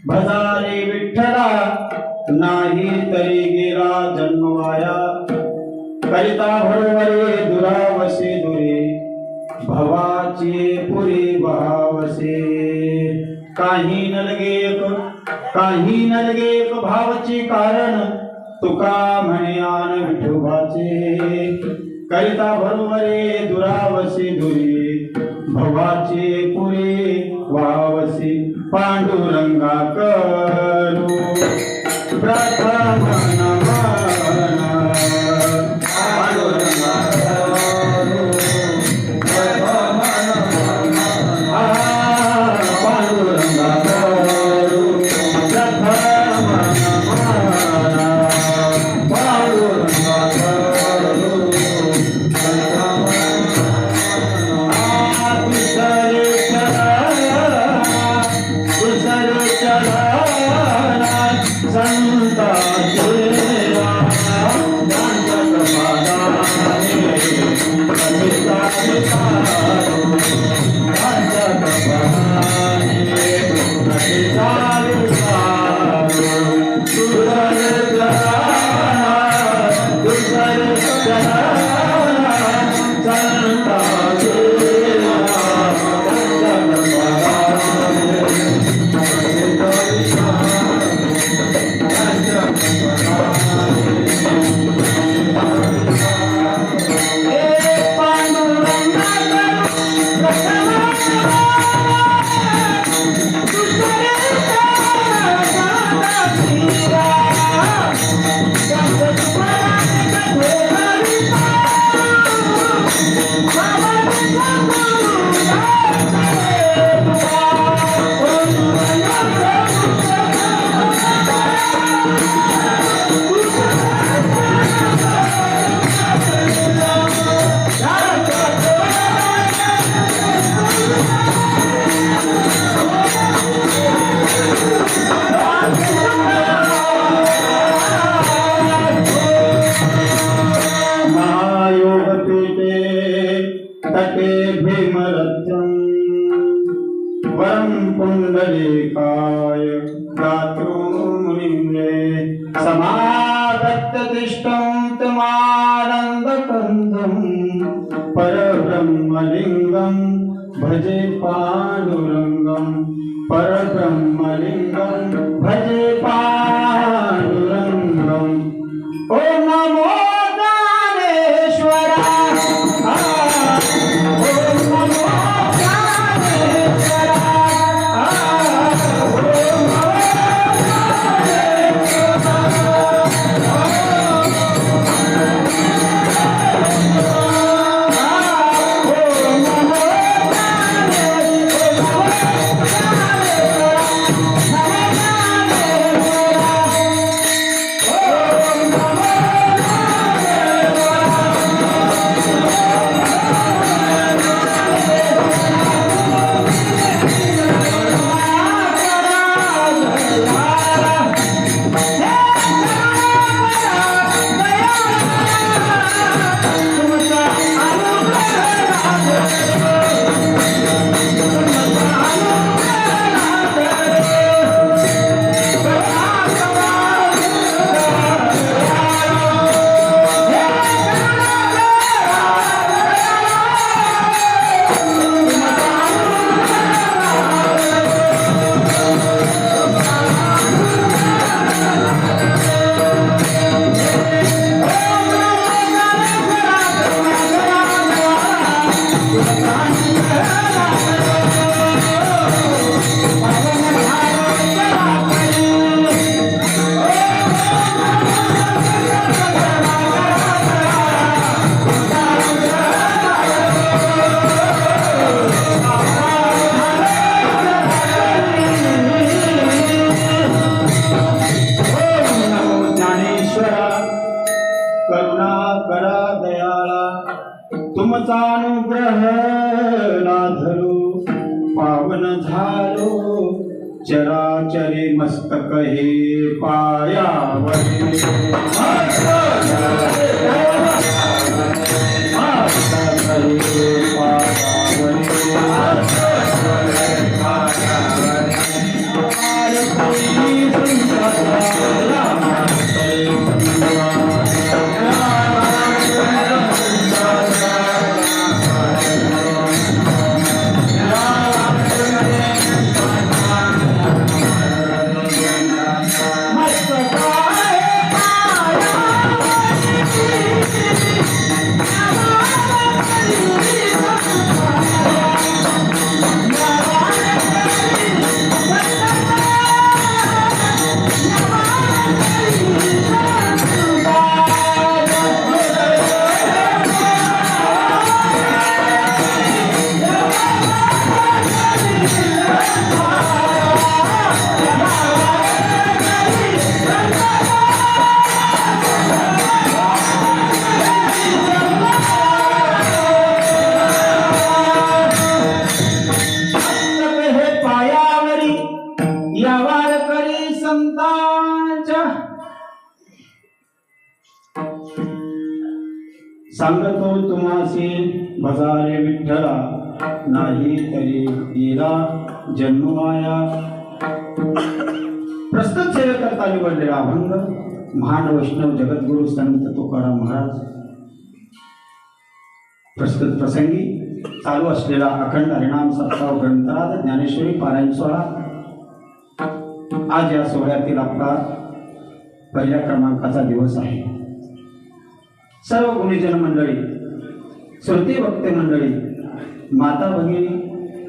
भजारे विठ्ठला नाही तरी गेला जन्मवाया करिता भरवरे दुरावसे दुरे भवाचे पुरी भावसे काही नलगे एक भावचे कारण तुका म्हणे आन विठोबाचे करिता भरवरे दुरावसे दुरे भवाचे पुरे वावसे पांडुरंगा करू प्रथम नमन पांडुरंगा करू प्रथम नमन पांडुरंगा करू प्रथम नमन पांडुरंगा करू प्रथम वरं पुण्डलीकाय गातृमुनिम्ने समागत्य तिष्ठं तमानन्दकन्दं परब्रह्मलिङ्गं भजे पाण्डुरङ्गं परब्रह्मलिङ्गं भजे पाण्डुरङ्गम् ॐ नमो तुमचा अनुग्रह लाधलो पावन झालो चराचरे मस्तक हे पायावरी पायावरी तुम्हासी भजारे विठ्ठला, नाही तरी गेला जन्म माया. प्रस्तुत सेवेकरता निवडलेला अभंग महान वैष्णव जगद्गुरु संत तुकाराम महाराज. प्रस्तुत प्रसंगी चालू असलेला अखंड हरिनाम सप्ताह ग्रंथराज ज्ञानेश्वरी पारायण सोहळा. आज या सोहळ्यातील आपला पहिल्या क्रमांकाचा दिवस आहे. सर्व गुणीजन मंडळी, श्रोते भक्त मंडळी, माता भगिनी,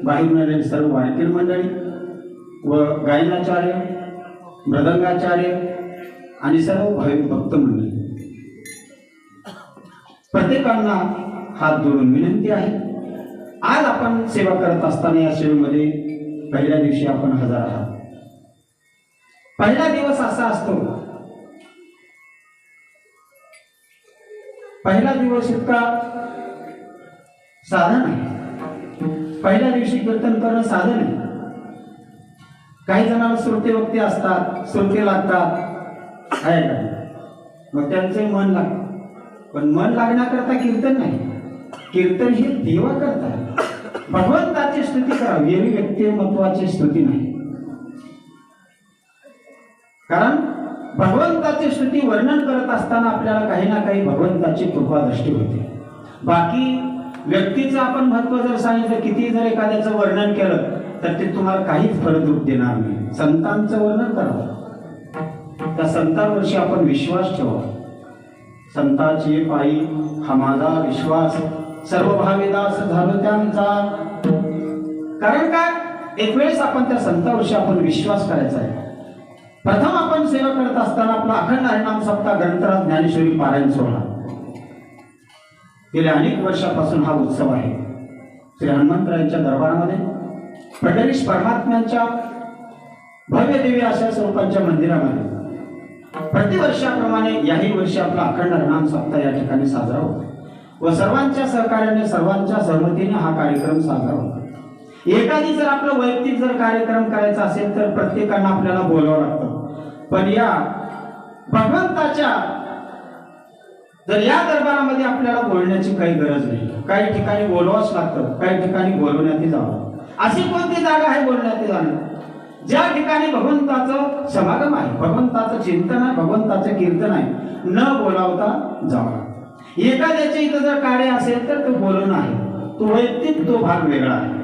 बाहेरून आलेली सर्व वारकरी मंडळी व गायनाचार्य, मृदंगाचार्य आणि सर्व भाविक भक्त मंडळी, प्रत्येकांना हात जोडून विनंती आहे. आज आपण सेवा करत असताना या सेवेमध्ये पहिल्या दिवशी आपण हजर आहात. पहिला दिवस असा असतो, पहिला दिवस इतका साधन आहे. पहिल्या दिवशी कीर्तन करणं साधन आहे. काही जणांना श्रोते वक्ते असतात, श्रोते लागतात आहे का, मग त्यांचे मन लागतं. पण मन लागण्याकरता कीर्तन नाही, कीर्तन हे देवा करता भगवंताची स्तुती करावी. एवढी व्यक्तिमत्वाची स्तुती नाही, कारण भगवंताची स्तुती वर्णन करत असताना आपल्याला काही ना काही भगवंताची कृपा दृष्टी होते. बाकी व्यक्तीचं आपण महत्व जर सांगितलं, किती जर एखाद्याचं वर्णन केलं तर ते तुम्हाला काहीच फलद्रूप देणार नाही. संतांचं वर्णन करावं, त्या संतांवरशी आपण विश्वास ठेवा. संतांची पायी हा माझा विश्वास, सर्व भाविदास झालो त्यांचा. कारण काय, एक वेळेस आपण त्या संतांवरशी आपण विश्वास करायचा आहे. प्रथम आपण सेवा करत असताना आपला अखंड हरिनाम सप्ताह ग्रंथराज ज्ञानेश्वरी पारायण सोहळा गेल्या अनेक वर्षापासून हा उत्सव आहे. श्री हनुमंतरायांच्या दरबारामध्ये पंढरीश परमात्म्यांच्या भव्य दिव्य अशा स्वरूपांच्या मंदिरामध्ये प्रतिवर्षाप्रमाणे याही वर्षी आपला अखंड हरिनाम सप्ताह या ठिकाणी साजरा होतो व सर्वांच्या सहकार्याने, सर्वांच्या सहमतीने हा कार्यक्रम साजरा होतो. एखादी जर आपलं वैयक्तिक जर कार्यक्रम करायचा असेल तर प्रत्येकांना आपल्याला बोलावं लागतं. पण या भगवंताच्या जर या दरबारामध्ये आपल्याला बोलण्याची काही गरज नाही. काही ठिकाणी बोलवाच लागतं, काही ठिकाणी बोलवण्यात जावं. अशी कोणती जागा आहे बोलण्यात जाणं, ज्या ठिकाणी भगवंताचं समागम आहे, भगवंताचं चिंतन आहे, भगवंताचं कीर्तन आहे, न बोलावता जावं. एखाद्याचे इथं जर कार्य असेल तर तो बोलणं आहे, तो वैयक्तिक तो भाग वेगळा आहे.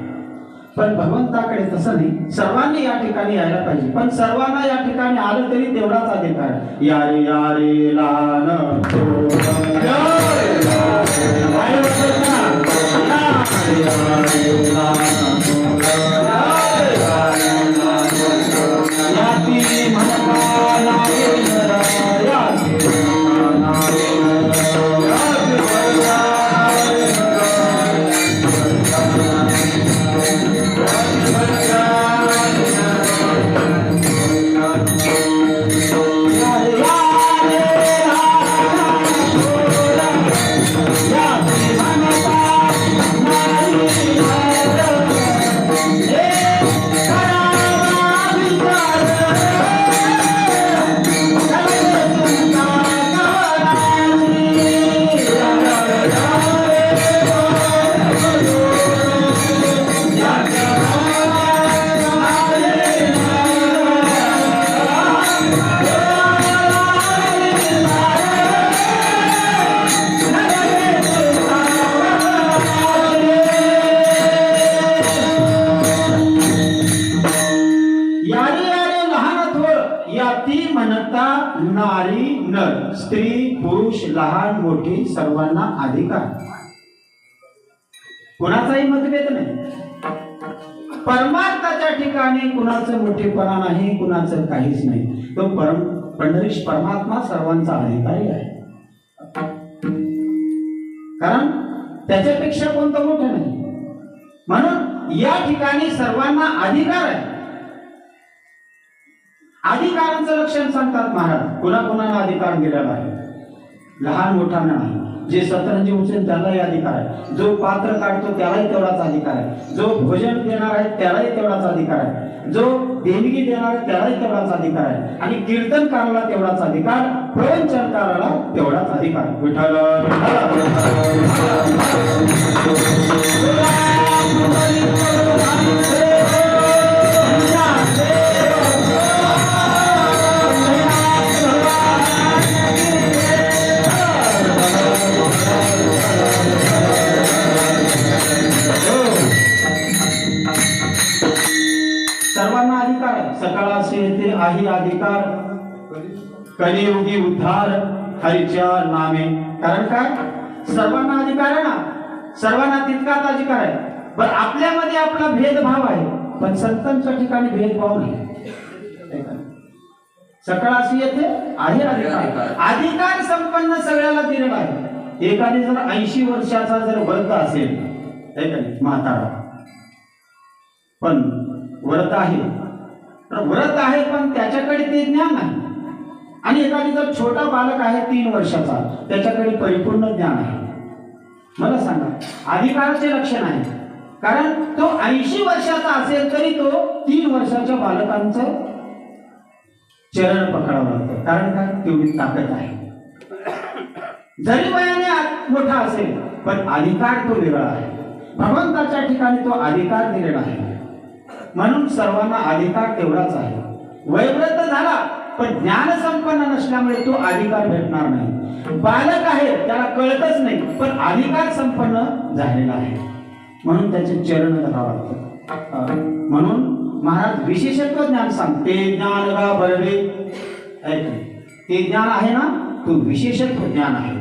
पण भगवंताकडे तसं नाही, सर्वांनी या ठिकाणी यायला पाहिजे. पण सर्वांना या ठिकाणी आलं तरी तेवढाच अधिकार. यारे यारे लहान नारी नर, स्त्री पुरुष, लहान मोठी सर्वांना अधिकार. कुणाचाही मतभेद नाही. परमार्थाच्या ठिकाणी कुणाचं मोठेपणा नाही, कुणाचं काहीच नाही. तो पंढरीश परमात्मा सर्वांचा अधिकारी आहे. कारण त्याच्यापेक्षा कोणतं मोठं नाही. म्हणून या ठिकाणी सर्वांना अधिकार आहे. अधिकारांचं लक्षण सांगतात महाराज. कुणाकुणाला अधिकार दिलेला आहे, लहान मोठ्यांना नाही. जे सतरंजी उचलेल त्यालाही अधिकार आहे, जो पात्र काढतो त्यालाही तेवढाच अधिकार आहे, जो भोजन देणार आहे त्यालाही तेवढाच अधिकार आहे, जो देणगी देणार आहे त्यालाही तेवढाच अधिकार आहे, आणि कीर्तनकाराला तेवढाच अधिकार, प्रवचनकाराला तेवढाच अधिकार. विठ्ठल सर्वांना अधिकार आहे. सकाळासे येते आही अधिकार, कलियुगी उद्धार हरीच्या नामे. कारण काय, सर्वांना अधिकार आहे ना, सर्वांना तितकाच अधिकार आहे. पण आपल्यामध्ये आपला भेदभाव आहे, पण संतांच्या ठिकाणी भेदभाव नाही. सकाळाशी येते आहे अधिकार, अधिकार संपन्न सगळ्याला दिलेला आहे. एखादी जर 80 वर्षाचा जर व्रत असेल, म्हातारा पण व्रत आहे, तर व्रत आहे पण त्याच्याकडे ते ज्ञान नाही. आणि एखादी जर छोटा बालक आहे 3 वर्षाचा, त्याच्याकडे परिपूर्ण ज्ञान आहे. मला सांगा, अधिकाराचे लक्षण आहे. कारण तो 80 वर्षाचा असेल तरी तो 3 वर्षाच्या बालकांचं चरण पकडावं लागतं. कारण काय, तेवढी ताकद आहे. जरी वयाने मोठा असेल पण अधिकार तो वेगळा आहे. भगवंताच्या ठिकाणी तो अधिकार दिलेला आहे. म्हणून सर्वांना अधिकार तेवढाच आहे. वयोवृद्ध झाला पण ज्ञान संपन्न नसल्यामुळे तो अधिकार भेटणार नाही. बालक आहे, त्याला कळतच नाही, पण अधिकार संपन्न झालेला आहे, म्हणून त्याचे चरण धरावं लागतं. म्हणून महाराज विशेषत्व ज्ञान सांगते, ज्ञान गा बरवे. ते ज्ञान आहे ना, तो विशेषत्व ज्ञान आहे.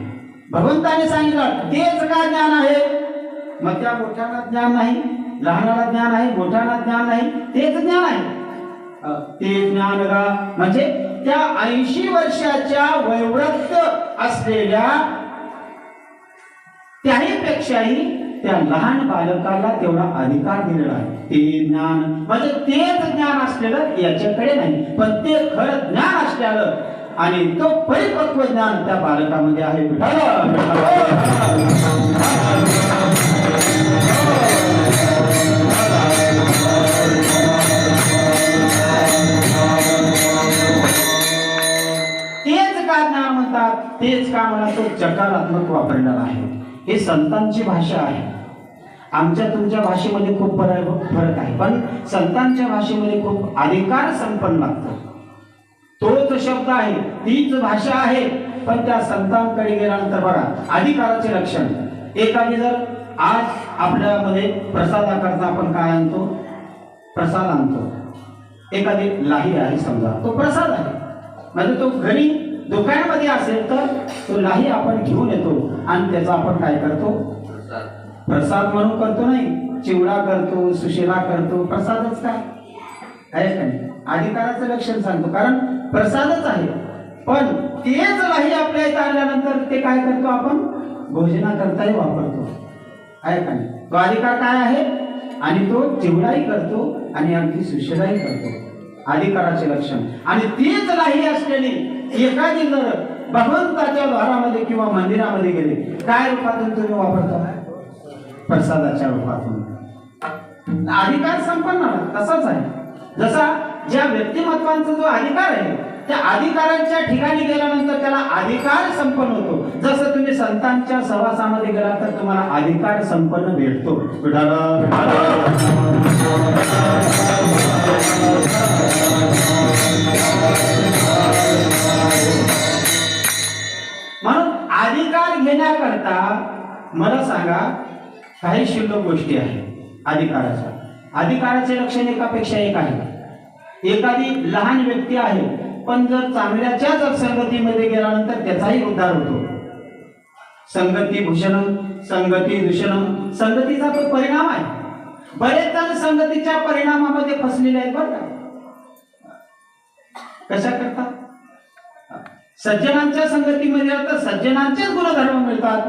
भगवंताने सांगितलं तेच का ज्ञान आहे. मग त्या मोठ्याला ज्ञान नाही, लहानाला ज्ञान आहे, मोठ्याला ज्ञान नाही, तेच ज्ञान आहे. ते ज्ञान गा म्हणजे त्या 80 वर्षाच्या वयोवृद्ध असलेल्या त्याही पेक्षाही त्या लहान बालकाला तेवढा अधिकार दिलेला आहे. ते ज्ञान म्हणजे तेच ज्ञान असलेलं याच्याकडे नाही, पण ते खरं ज्ञान असलेलं आणि तो परिपक्व ज्ञान त्या बालकामध्ये आहे. तेच का ज्ञान म्हणतात, तेच का म्हणा, तो चकारात्मक वापरलेला आहे. हे संतांची भाषा आहे. आमच्या तुमच्या भाषेमध्ये खूप फरक आहे, पण संतांच्या भाषेमध्ये खूप अधिकार संपन्न लागतो. तोच शब्द आहे, तीच भाषा आहे, पण त्या संतांकडे गेल्यानंतर बघा अधिकाराचे लक्षण. एखादी जर आज आपल्यामध्ये प्रसादाकरता आपण काय आणतो, प्रसाद आणतो. एखादी लाही आहे समजा, तो प्रसाद आहे. म्हणजे तो घरी दुकानामध्ये असेल तर तो लाही आपण घेऊन येतो आणि त्याचा आपण काय करतो, प्रसाद म्हणून करतो. नाही, चिवडा करतो, सुशिरा करतो, प्रसादच काय आहे का नाही. अधिकाराचं लक्षण सांगतो, कारण प्रसादच आहे. पण तेच लाही आपल्या इथे आल्यानंतर ते काय करतो, आपण भोजना करताही वापरतो, आहे का नाही. तो अधिकार काय आहे, आणि तो चिवडाही करतो आणि अगदी सुशिराही करतो. अधिकाराचे लक्षण. आणि तीच लाही असलेली एखादी जर भगवंताच्या द्वारामध्ये किंवा मंदिरामध्ये गेले, काय रूपातून तुम्ही वापरता, प्रसादाच्या रूपातून. अधिकार संपन्न तसाच आहे. जसा ज्या व्यक्तिमत्वांचा जो अधिकार आहे, त्या अधिकारांच्या ठिकाणी गेल्यानंतर त्याला अधिकार संपन्न होतो. जसं तुम्ही संतांच्या सहवासामध्ये गेला तर तुम्हाला अधिकार संपन्न भेटतो. म्हणून अधिकार घेण्याकरता मला सांगा काही शिल्लक गोष्टी आहेत अधिकाराच्या. अधिकाराचे लक्षण एकापेक्षा एक आहे. एखादी लहान व्यक्ती आहे, पण जर चांगल्याच्याच संगतीमध्ये गेल्यानंतर त्याचाही उद्धार होतो. संगती भूषण संगती दूषण, संगतीचा तो परिणाम आहे. बरेच जण संगतीच्या परिणामामध्ये फसलेले आहेत बरं का. कशा करता, सज्जनांच्या संगतीमध्ये तर सज्जनांचेच गुणधर्म मिळतात,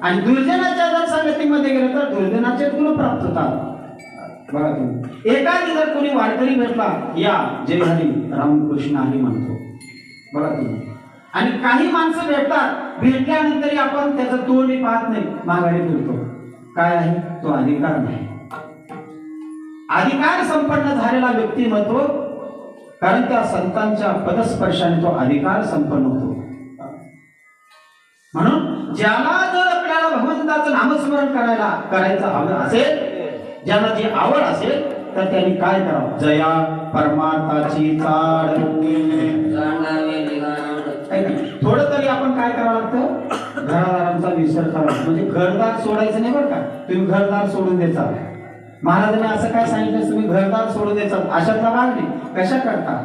आणि दुर्जनाच्या जर संगतीमध्ये गेलं तर दुर्जनाचेच गुण प्राप्त होतात. बघा तुम्ही, एखादी जर कोणी वारकरी भेटला, या जय हरी रामकृष्ण हरी म्हणतो. बघा तुम्ही, आणि काही माणसं भेटतात, भेटल्यानंतर आपण त्याचं तोंडही पाहत नाही, माघारी फिरतो. काय आहे तो? अधिकार नाही. अधिकार संपन्न झालेला व्यक्तिमत्व, कारण त्या संतांच्या पदस्पर्शाने तो अधिकार संपन्न होतो. म्हणून ज्याला जर आपल्याला भगवंताचं नामस्मरण करायचं हवं असेल, ज्याला जी आवड असेल, तर त्यांनी काय करावं? जया परमार्थाची चाड. थोडं तरी आपण काय करावं लागतं? घरादारांचा विसर करावा. म्हणजे घरदार सोडायचं नाही बरं का. तुम्ही घरदार सोडून द्यायचा. महाराजांनी असं काय सांगितलं? तुम्ही घरदार सोडून द्यायचा. अशातला भाग नाही. कशा करता?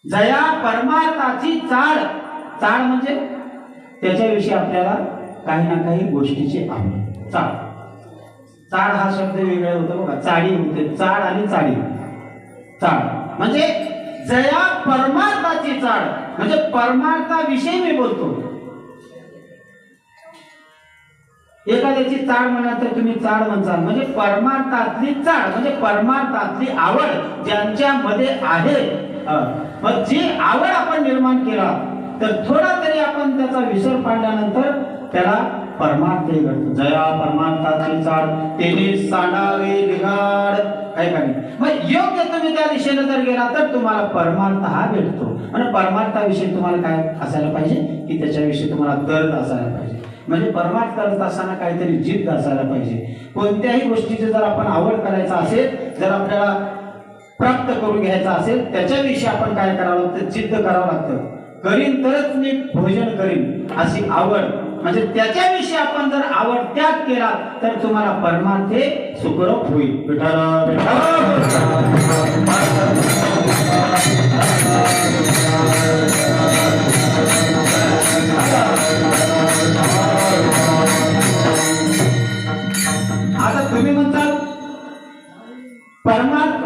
जया परमार्थाची चाड. चाड म्हणजे त्याच्याविषयी आपल्याला काही ना काही गोष्टीची आवड. चाड, चाड हा शब्द वेगळा होतो बघा. चाडी होते, चाड आणि चाडी. चाड म्हणजे जया परमार्थाची चाड, म्हणजे परमार्थाविषयी मी बोलतो. एखाद्याची चाड म्हणा तर तुम्ही चाड म्हणसाल, म्हणजे परमार्थातली चाड, म्हणजे परमार्थातली आवड ज्यांच्यामध्ये आहे. मग जी आवड आपण निर्माण केला, तर थोडा तरी आपण त्याचा विसर पाडल्यानंतर त्याला परमार्थ घडतो. जया परमार्थाची चाड तेने सांडावे लिगाड. काय का नाही? मग योग्य तुम्ही त्या दिशेने जर गेला तर तुम्हाला परमार्थ हा भेटतो. आणि परमार्थाविषयी तुम्हाला काय असायला पाहिजे? की त्याच्याविषयी तुम्हाला दर्द असायला पाहिजे. म्हणजे परमार्थ करत असताना काहीतरी जिद्द असायला पाहिजे. कोणत्याही गोष्टीची जर आपण आवड करायचा असेल, जर आपल्याला प्राप्त करून घ्यायचा असेल, त्याच्याविषयी आपण काय करावं लागतं? जिद्द करावं लागतं. करीन तरच मी भोजन करीन अशी आवड, म्हणजे त्याच्याविषयी आपण जर आवड त्याग केला तर तुम्हाला परमार्थे सुखरूप होईल. विठ्ठल आता तुम्ही म्हणताल परमार्थ.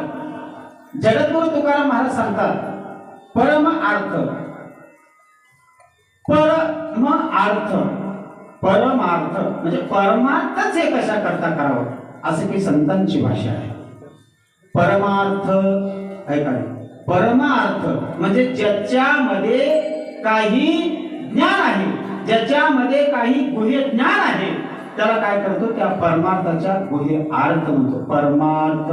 जगद्गुरु तुकाराम महाराज सांगतात परमार्थ. परमार्थ, परमार्थ म्हणजे परमार्थच हे कशा करता करावं, असं की संतांची भाषा आहे. परमार्थ ऐका. परमार्थ म्हणजे ज्याच्यामध्ये काही ज्ञान आहे, ज्याच्यामध्ये काही गुह्य ज्ञान आहे, त्याला काय करतो? त्या परमार्थाच्या गुह्य अर्थ म्हणतो. परमार्थ,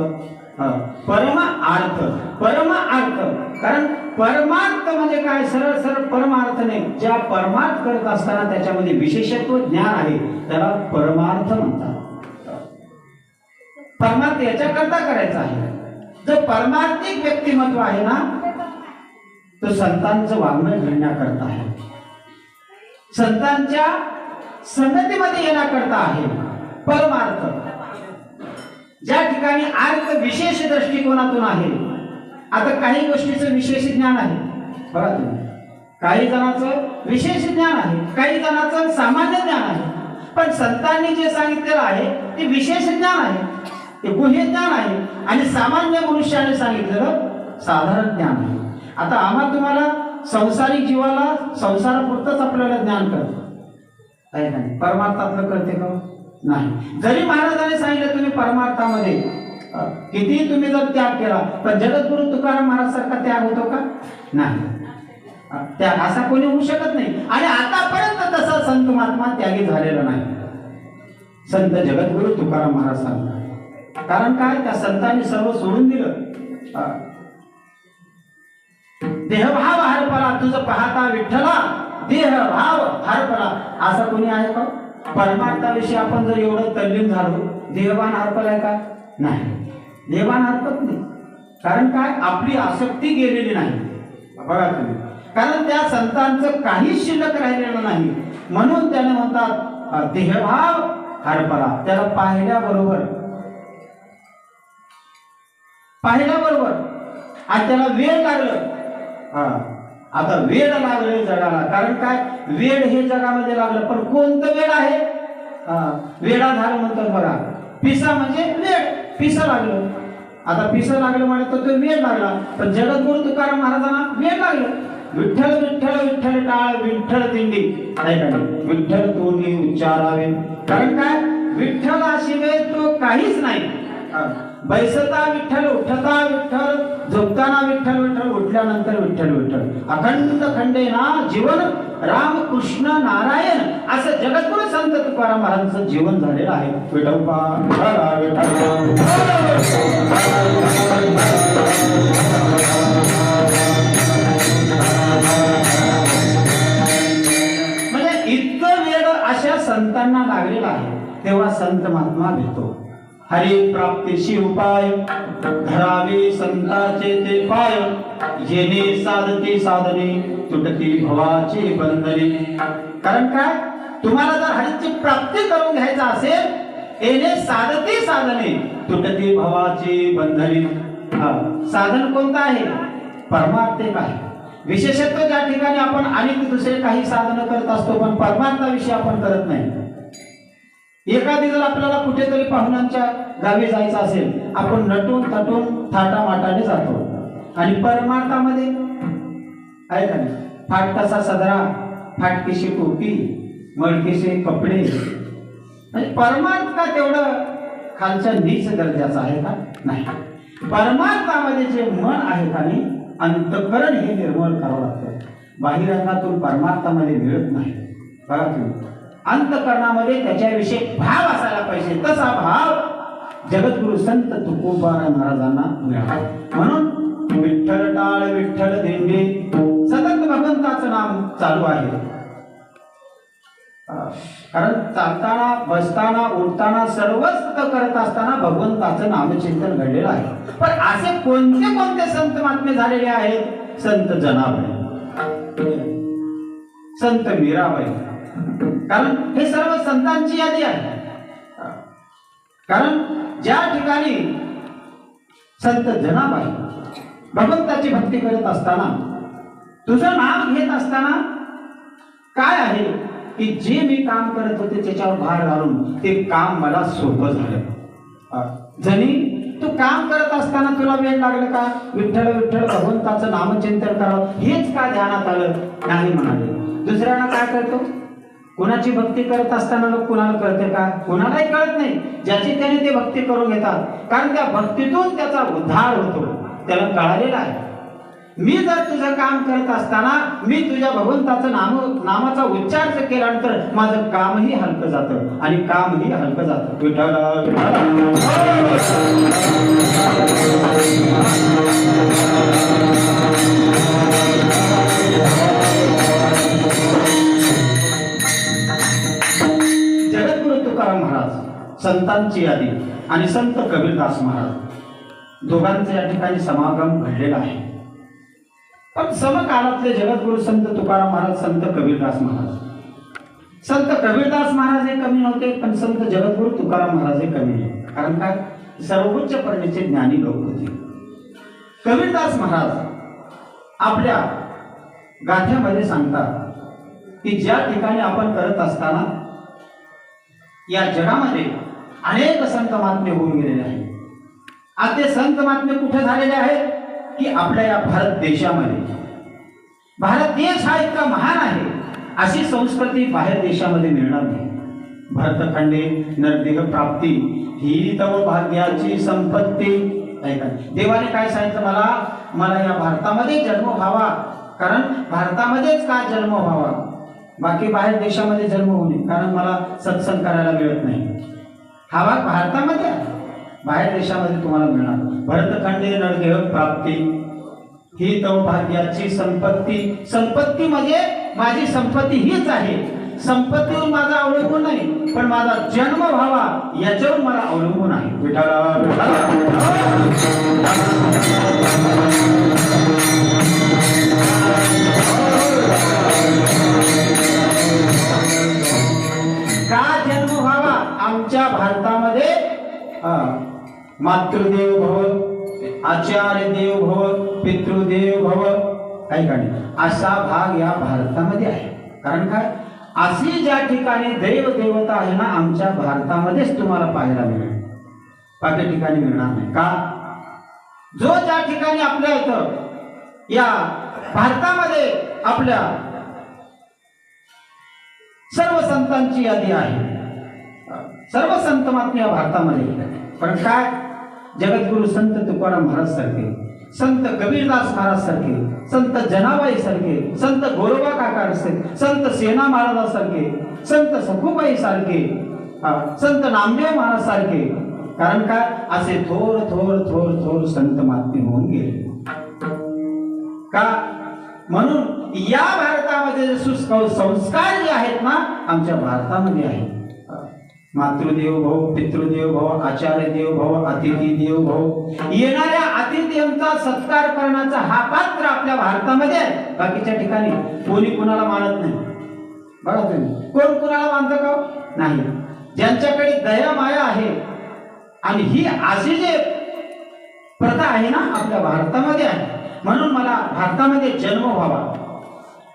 परमार्थ, परमार्थ. कारण परमार्थ म्हणजे काय? सरळ सरळ परमार्थ नाही. ज्या परमार्थ करत असताना त्याच्यामध्ये विशेषत्व ज्ञान आहे, त्याला परमार्थ म्हणतात. परमार्थ याच्याकरता करायचा आहे. जो परमार्थिक व्यक्तिमत्व आहे ना, तो संतांचं वाङ्मय घडण्याकरता आहे, संतांच्या संगतीमध्ये येण्याकरता आहे. परमार्थ ज्या ठिकाणी अर्थ विशेष दृष्टिकोनातून आहे. आता काही गोष्टीचं विशेष ज्ञान आहे बघा तुम्ही, काही जणांचं विशेष ज्ञान आहे, काही जणांचं सामान्य ज्ञान आहे. पण संतांनी जे सांगितलेलं आहे ते विशेष ज्ञान आहे, ते गुह्य ज्ञान आहे, आणि सामान्य मनुष्याने सांगितलेलं साधारण ज्ञान आहे. आता आम्हा तुम्हाला संसारिक जीवाला संसारापुरतंच आपल्याला ज्ञान कळतं आहे का? परमार्थातलं कळते का? नाही. जरी महाराजांनी सांगितलं तुम्ही परमार्थामध्ये किती तुम्ही जर त्याग केला, पण जगद्गुरु तुकाराम महाराज सारखा त्याग होतो का? नाही. त्याग असा कोणी होऊ शकत नाही. आणि आतापर्यंत तसा संत महात्मा त्यागी झालेला नाही, संत जगद्गुरु तुकाराम महाराज सांगतात. कारण काय? त्या संतांनी सर्व सोडून दिलं. देहभाव हरपला तुझं पाहता विठ्ठला, देहभाव हरपला. असा कोणी आहे का? परमार्थाविषयी आपण जर एवढं तल्लीन झालो, देहभान हरपलाय का? नाही, देहभान हरपत नाही. कारण काय? आपली आसक्ती गेलेली नाही बघा तुम्ही. कारण त्या संतांचं काहीच शिल्लक राहिलेलं नाही, म्हणून त्याने म्हणतात देहभाव हरपला. त्याला पाहिल्याबरोबर आणि त्याला वेळ लागलं. आता वेळ लागले जगाला. कारण काय? वेळ हे जगामध्ये लागलं, पण कोणतं वेळ आहे? वेळाधार म्हणतात बघा. पिसा म्हणजे वेळ, पिसा लागलं. आता पिसा लागलं म्हणजे तो वेळ लागला. पण जगद्गुरु तुकाराम महाराजांना वेळ लागलं. विठ्ठल विठ्ठल विठ्ठल टाळ विठ्ठल दिंडी विठ्ठल तोंडी उच्चारावे. कारण काय? विठ्ठलाशिवाय तो काहीच नाही. बैसता विठ्ठल, उठता विठ्ठल, झोपताना विठ्ठल विठ्ठल, उठल्यानंतर विठ्ठल विठ्ठल. अखंड खंडेना जीवन राम कृष्ण नारायण असं जगद्गुरु संत तुकाराम महाराजांचं जीवन झालेलं आहे. विठोबा म्हणजे इतकं वेळ अशा संतांना लागलेला आहे. तेव्हा संत महात्मा भेटतो. हरी प्राप्तीशी उपाय धरावे संताचे ते पाय, येणे साधती साधने तुटती भवाची बंधने. कारण काय, तुम्हाला जर हरीची प्राप्ती करून घ्यायचं असेल, येणे साधती साधने तुटती भवाची बंधने. साधन कोणतं आहे? परमार्थिक आहे. विशेषत्व ज्या ठिकाणी आपण अनेक दुसरे काही साधन करत असतो, पण परमार्थाविषयी आपण करत नाही. एखादी जर आपल्याला कुठेतरी पाहुण्यांच्या गावी जायचं असेल, आपण नटून थटून थाटामाटाने जातो. आणि परमार्थामध्ये आहे का नाही, फाटकसा सदरा, फाटकीशी टोपी, मळकीशी कपडे. म्हणजे परमार्थ का तेवढं खालच्या नीच दर्जाचं आहे का? नाही. परमार्थामध्ये जे मन आहे का नाही, अंतःकरण हे निर्मळ करावं लागतं. बाह्यरंगातून परमार्थामध्ये मिळत नाही. बघा तुम्ही, अंतःकरणामध्ये त्याच्याविषयी भाव असायला पाहिजे. तसा भाव जगद्गुरु संत तुकोबाराय महाराजांना मिळाला. म्हणून विठ्ठल टाळ विठ्ठल दिंडी सतत भगवंताचं नाम चालू आहे. कारण चालताना बसताना उठताना सर्वच करत असताना भगवंताचं नामचिंतन घडलेलं आहे. पण असे कोणते कोणते संत महात्मे झालेले आहेत? संत जनाबाई, संत मीराबाई. कारण हे सर्व संतांची यादी आहे. कारण ज्या ठिकाणी संत जनाबाई भगवंताची भक्ती करत असताना, तुझं नाम घेत असताना काय आहे की जे मी काम करत होते त्याच्यावर भार घालून ते काम मला सोपं झालं. जणी तू काम करत असताना तुला वेळ लागलं का? विठ्ठल विठ्ठल भगवंताचं नामचिंतन करावं हेच का ध्यानात आलं नाही म्हणाले. दुसऱ्यांना काय करतो? कुणाची भक्ती करत असताना लोक कुणाला कळते का? कुणालाही कळत नाही. ज्याची त्याने ते भक्ती करून घेतात. कारण त्या भक्तीतून त्याचा उद्धार होतो, त्याला कळालेला आहे. मी जर तुझं काम करत असताना मी तुझ्या भगवंताचं नामाचा उच्चार केल्यानंतर माझं कामही हलकं जातं आणि कामही हलकं जातं. विठ्ठल जगद्गुरु तुकाराम महाराज, संतांची यादी आणि संत कबीरदास महाराज दोघांचे या ठिकाणी समागम घडलेला आहे. पण समकाळातले जगद्गुरु संत तुकाराम महाराज, संत कबीरदास महाराज. संत कबीरदास महाराज हे कमी नव्हते, पण संत जगद्गुरु तुकाराम महाराज हे कमी नव्हते. कारण काय, सर्वोच्च परणेचे ज्ञानी लोक होते. कबीरदास महाराज आपल्या गाथ्यामध्ये सांगतात की ज्या ठिकाणी आपण करत असताना या जगामध्ये अनेक संत महात्मे होऊन गेलेले आहेत. आज ते संत महात्मे कुठे झालेले आहेत की आपल्या या भारत देशामध्ये. भारत देश हा इतका महान आहे, अशी संस्कृती बाहेर देशामध्ये मिळणार नाही. भरतखंडे नरदेह प्राप्ती ही तव भाग्याची संपत्ती. देवाने काय सांगितलं मला या भारतामध्ये जन्म व्हावा. कारण भारतामध्येच का जन्म व्हावा, बाकी बाहेर देशामध्ये जन्म होऊ नये. कारण मला सत्संग करायला मिळत नाही. हा भाग भारतामध्ये आहे, बाहेर देशामध्ये तुम्हाला मिळणार. भरतखंडे नरदेह प्राप्ती ही तव भाग्याची संपत्ती. संपत्ती म्हणजे माझी संपत्ती हीच आहे. संपत्तीवर माझा अवलंबून नाही, पण माझा जन्म व्हावा याच्यावर मला अवलंबून आहे. का जन्म व्हावा? आमच्या भारतामध्ये मातृदेव भव, आचार्य देव भव, पितृदेव भव काही का नाही, असा भाग या भारतामध्ये आहे. कारण काय, अशी ज्या ठिकाणी देव देवता आहे ना, आमच्या भारतामध्येच तुम्हाला पाहायला मिळेल, बाकी ठिकाणी मिळणार नाही. का? जो ज्या ठिकाणी आपल्या इथं या भारतामध्ये आपल्या सर्व संतांची यादी आहे, सर्व संत महात्मे या भारतामध्ये. पण काय, जगद्गुरु संत तुकाराम महाराज सारखे, संत कबीरदास महाराज सारखे, संत जनाबाई सारखे, संत गोरोबा काका सारखे, संत सेना महाराज सारखे, संत सखुबाई सारखे, संत नामदेव महाराज सारखे. कारण काय, असे थोर थोर थोर थोर संत महात्मे होऊन गेले का. म्हणून या भारतामध्ये संस्कार जे आहेत ना, आमच्या भारतामध्ये आहेत. मातृदेव भव, पितृदेव भव, आचार्य देव भव, अतिथी देव भव. येणाऱ्या अतिथींचा सत्कार करण्याचा हा पात्र आपल्या भारतामध्ये आहे. बाकीच्या ठिकाणी कोणी कुणाला मानत नाही. बघा तुम्ही, कोण कुणाला मानतं का नाही. ज्यांच्याकडे दया माया आहे आणि ही अशी जे प्रथा आहे ना आपल्या भारतामध्ये आहे, म्हणून मला भारतामध्ये जन्म व्हावा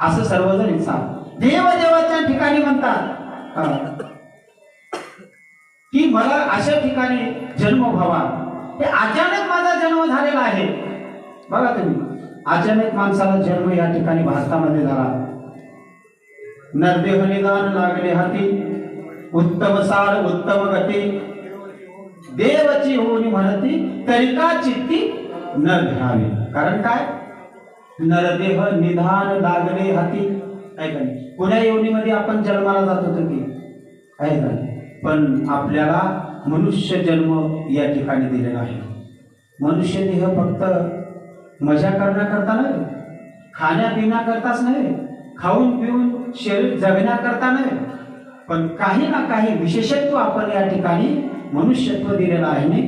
असं सर्वजण इच्छा. देवदेवाच्या ठिकाणी म्हणतात की मला अशा ठिकाणी जन्म व्हावा. हे अचानक माझा जन्म झालेला आहे. बघा तुम्ही, अचानक माणसाला जन्म या ठिकाणी भारतामध्ये झाला. नरदेह निदान लागले हाती, उत्तम सार उत्तम गती, देवची होऊन म्हणती तरिका चित्ती न धरावे. कारण काय, नरदेह निधान लागले हाती. ऐका, पुण्या योनीमध्ये आपण जन्माला जात होतो की ऐका, पण आपल्याला मनुष्य जन्म या ठिकाणी दिलेला आहे. मनुष्य देह फक्त मजा करण्याकरता नव्हे, खाण्यापिण्याकरताच नव्हे, खाऊन पिऊन शरीर जगण्याकरता नव्हे, पण काही ना काही विशेषत्व आपण या ठिकाणी मनुष्यत्व दिलेला आहे ने,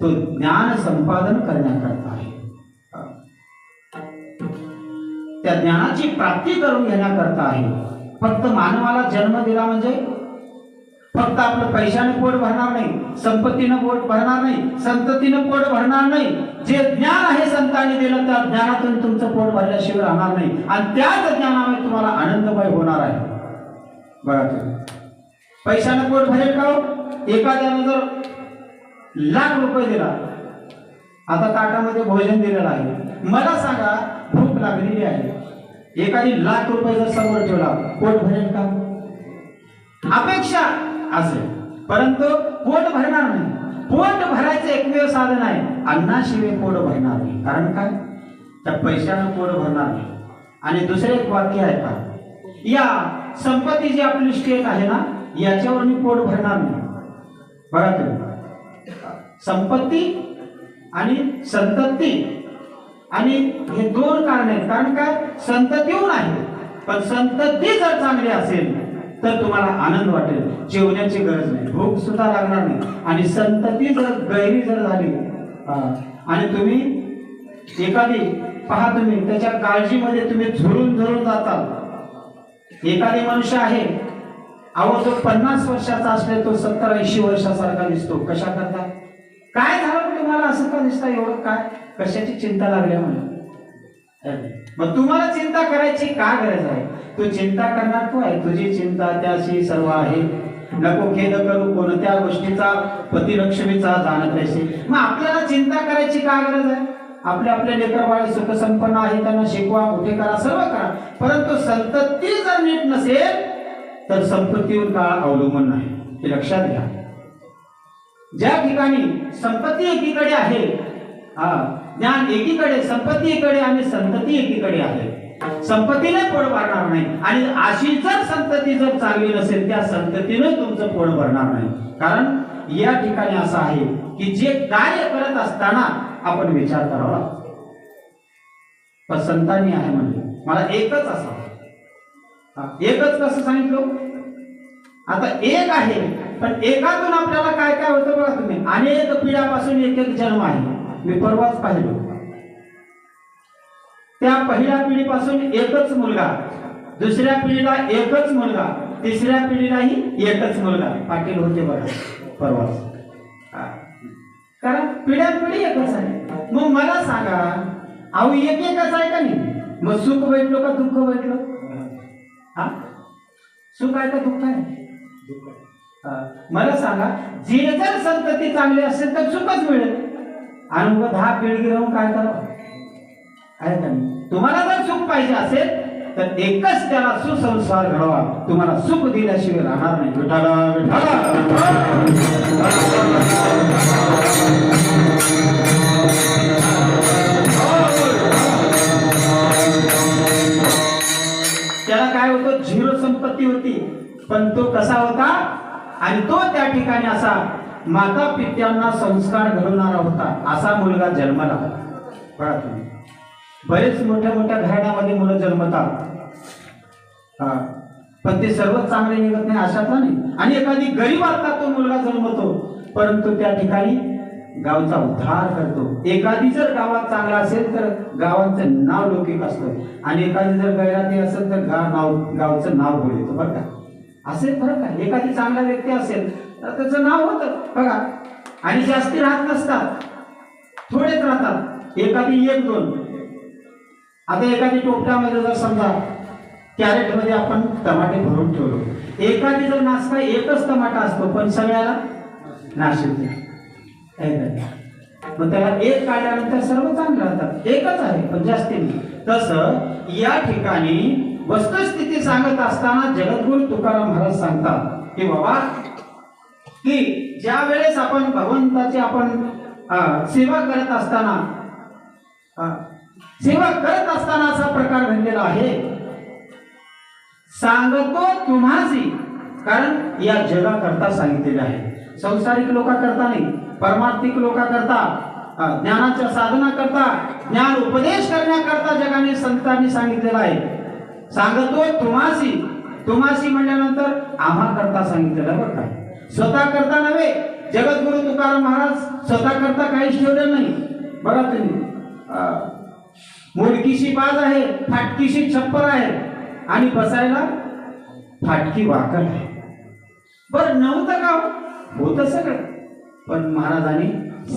तो ज्ञान संपादन करण्याकरता आहे. त्या ज्ञानाची प्राप्ती करून घेण्याकरता आहे. फक्त मानवाला जन्म दिला म्हणजे फक्त आपलं पैशाने पोट भरणार नाही, संपत्तीनं पोट भरणार नाही, संततीनं पोट भरणार नाही. जे ज्ञान आहे संतांनी दिलं, त्या ज्ञानातून तुमचं पोट भरल्याशिवाय राहणार नाही आणि त्याच ज्ञानामुळे तुम्हाला आनंदमय होणार आहे. बघा तुम्ही, पैशाने पोट भरेल का. एखाद्यानं जर ₹1,00,000 दिला, आता ताटामध्ये भोजन दिलेलं आहे, मला सांगा भूक लागलेली आहे, एखादी ₹1,00,000 जर समोर ठेवला, पोट भरेल का. अपेक्षा असेल परंतु पोट भरणार नाही. पोट भरायचं एकमेव साधन आहे, अन्नाशिवाय पोट भरणार नाही. कारण काय, त्या पैशानं पोट भरणार नाही. आणि दुसरे एक वाक्य आहे का, या संपत्ती जी आपली स्टेट आहे ना, याच्यावर मी पोट भरणार नाही. बघा तुम्ही, संपत्ती आणि संतती आणि हे दोन कारण आहेत. कारण काय, संततीहून आहे, पण संतती जर चांगली असेल तर तुम्हाला आनंद वाटेल, जेवण्याची गरज नाही, भूक सुद्धा लागणार नाही. आणि संतती जर गैरी जर झाली आणि तुम्ही एखादी पहा, तुम्ही त्याच्या काळजीमध्ये तुम्ही झुरून झुरून जाताल. एखादी मनुष्य आहे, अहो तो 50 वर्षाचा असले तो 70-80 वर्षासारखा दिसतो. कशा करता, काय झालं तुम्हाला असं का दिसतं, एवढं काय, कशाची चिंता लागली म्हणून. मग तुम्हाला चिंता करायची का गरज आहे. तू चिंता करणार तू आहे, तुझी चिंता त्याशी सर्व आहे. नको खेद करू कोणत्या गोष्टीचा, पती लक्ष्मीचा जाणत राहायची. मग आपल्याला चिंता करायची का गरज आहे. आपल्या लेकर बाळ सुख संपन्न आहे, त्यांना शिकवा, मोठे करा, सर्व करा. परंतु संतती जर नीट नसेल तर संपत्तीवर काळ अवलंबून नाही, हे लक्षात घ्या. ज्या ठिकाणी संपत्ती एकीकडे आहे, ज्ञान एकीकडे, संपत्ती एकीकडे आणि संतती एकीकडे आहे, संपत्तीने पोट भरणार नाही. आणि अशी जर संतती जर चांगली नसेल, त्या संततीने तुमचं पोट भरणार नाही. कारण या ठिकाणी असं आहे की जे कार्य करत असताना आपण विचार करावा. पण संतांनी आहे म्हणजे मला एकच असा, एकच कसं सांगितलं. आता एक आहे, पण एकातून आपल्याला काय काय होतं बघा तुम्ही. अनेक पिढ्यापासून एक एक जन्म आहे. मी परवाच पाहिलो, त्या पहिल्या पिढीपासून एकच मुलगा, दुसऱ्या पिढीला एकच मुलगा, तिसऱ्या पिढीलाही एकच मुलगा. पाटील होते बघा परवाच. कारण पिढ्या पिढी एकच आहे. मग मला सांगा, अहो एक एकच आहे का नाही. मग सुख भेटलो का दुःख भेटलो. सुख आहे का दुःख आहे. मला सांगा, जे जर संतती चांगली असेल तर सुखच मिळेल. आणि मग 10 पिढी राहून काय करावं आहे का नाही. तुम्हाला जर सुख पाहिजे असेल तर एकच त्याला सुसंस्कार घडवा. तुम्हाला सुख दिल्याशिवाय राहणार नाही. विठाला विठाला. कसा होता आणि तो त्या ठिकाणी असा माता पित्यांना संस्कार घडवणारा होता, असा मुलगा जन्मला. बघा तुम्ही, बरेच मोठ्या मोठ्या घराण्यामध्ये मुलं जन्मतात, पण ते सर्व चांगले निघत नाही अशातला नाही. आणि एखादी गरीबातला तो मुलगा जन्मतो, परंतु त्या ठिकाणी गावचा उद्धार करतो. एखादी जर गावात चांगला असेल तर गावाचं नाव लौकिक असतं, आणि एखादी जर गैराती असेल तर गावचं नाव बोलतो. बरं का, असे फरक आहे. एखादी चांगला व्यक्ती असेल तर त्याचं नाव होतं बघा, आणि जास्ती राहत नसतात, थोडेच राहतात, एखादी एक दोन. आता एखादी टोपल्यामध्ये जर समजा कॅरेट मध्ये आपण टमाटे भरून ठेवलो, एखादी जर नाश्ता एकच टमाटा असतो पण सगळ्याला नाश येते, मग त्याला एक काढल्यानंतर सर्व चांगलं राहतात. एकच आहे पण जास्ती नाही. तसं या ठिकाणी वस्तुस्थिती सांगत असताना जगद्गुरु तुकाराम महाराज सांगतात की बाबा, की ज्या वेळेस आपण भगवंताची आपण सेवा करत असताना असा प्रकार घडलेला आहे. सांगतो तुम्हासी, कारण या जगाकरता सांगितलेले आहे. संसारिक लोकांकरता नाही, परमार्थिक लोकांकरता, ज्ञानाच्या साधना करता, ज्ञान उपदेश करण्याकरता जगाने संतांनी सांगितलेलं आहे. सांगतो तुम्हासी, तुम्हासी म्हणल्यानंतर आम्हा करता सांगितलेलं बरं का, स्वतः करता नव्हे. जगद्गुरु तुकाराम महाराज स्वतः करता काहीच ठेवलेलं नाही. बघा तुम्ही, मोडकीशी बाज आहे, फाटकीशी छप्पर आहे, आणि बसायला फाटकी वाकड आहे. बरं नव्हतं का, होतं सगळं, पण महाराजांनी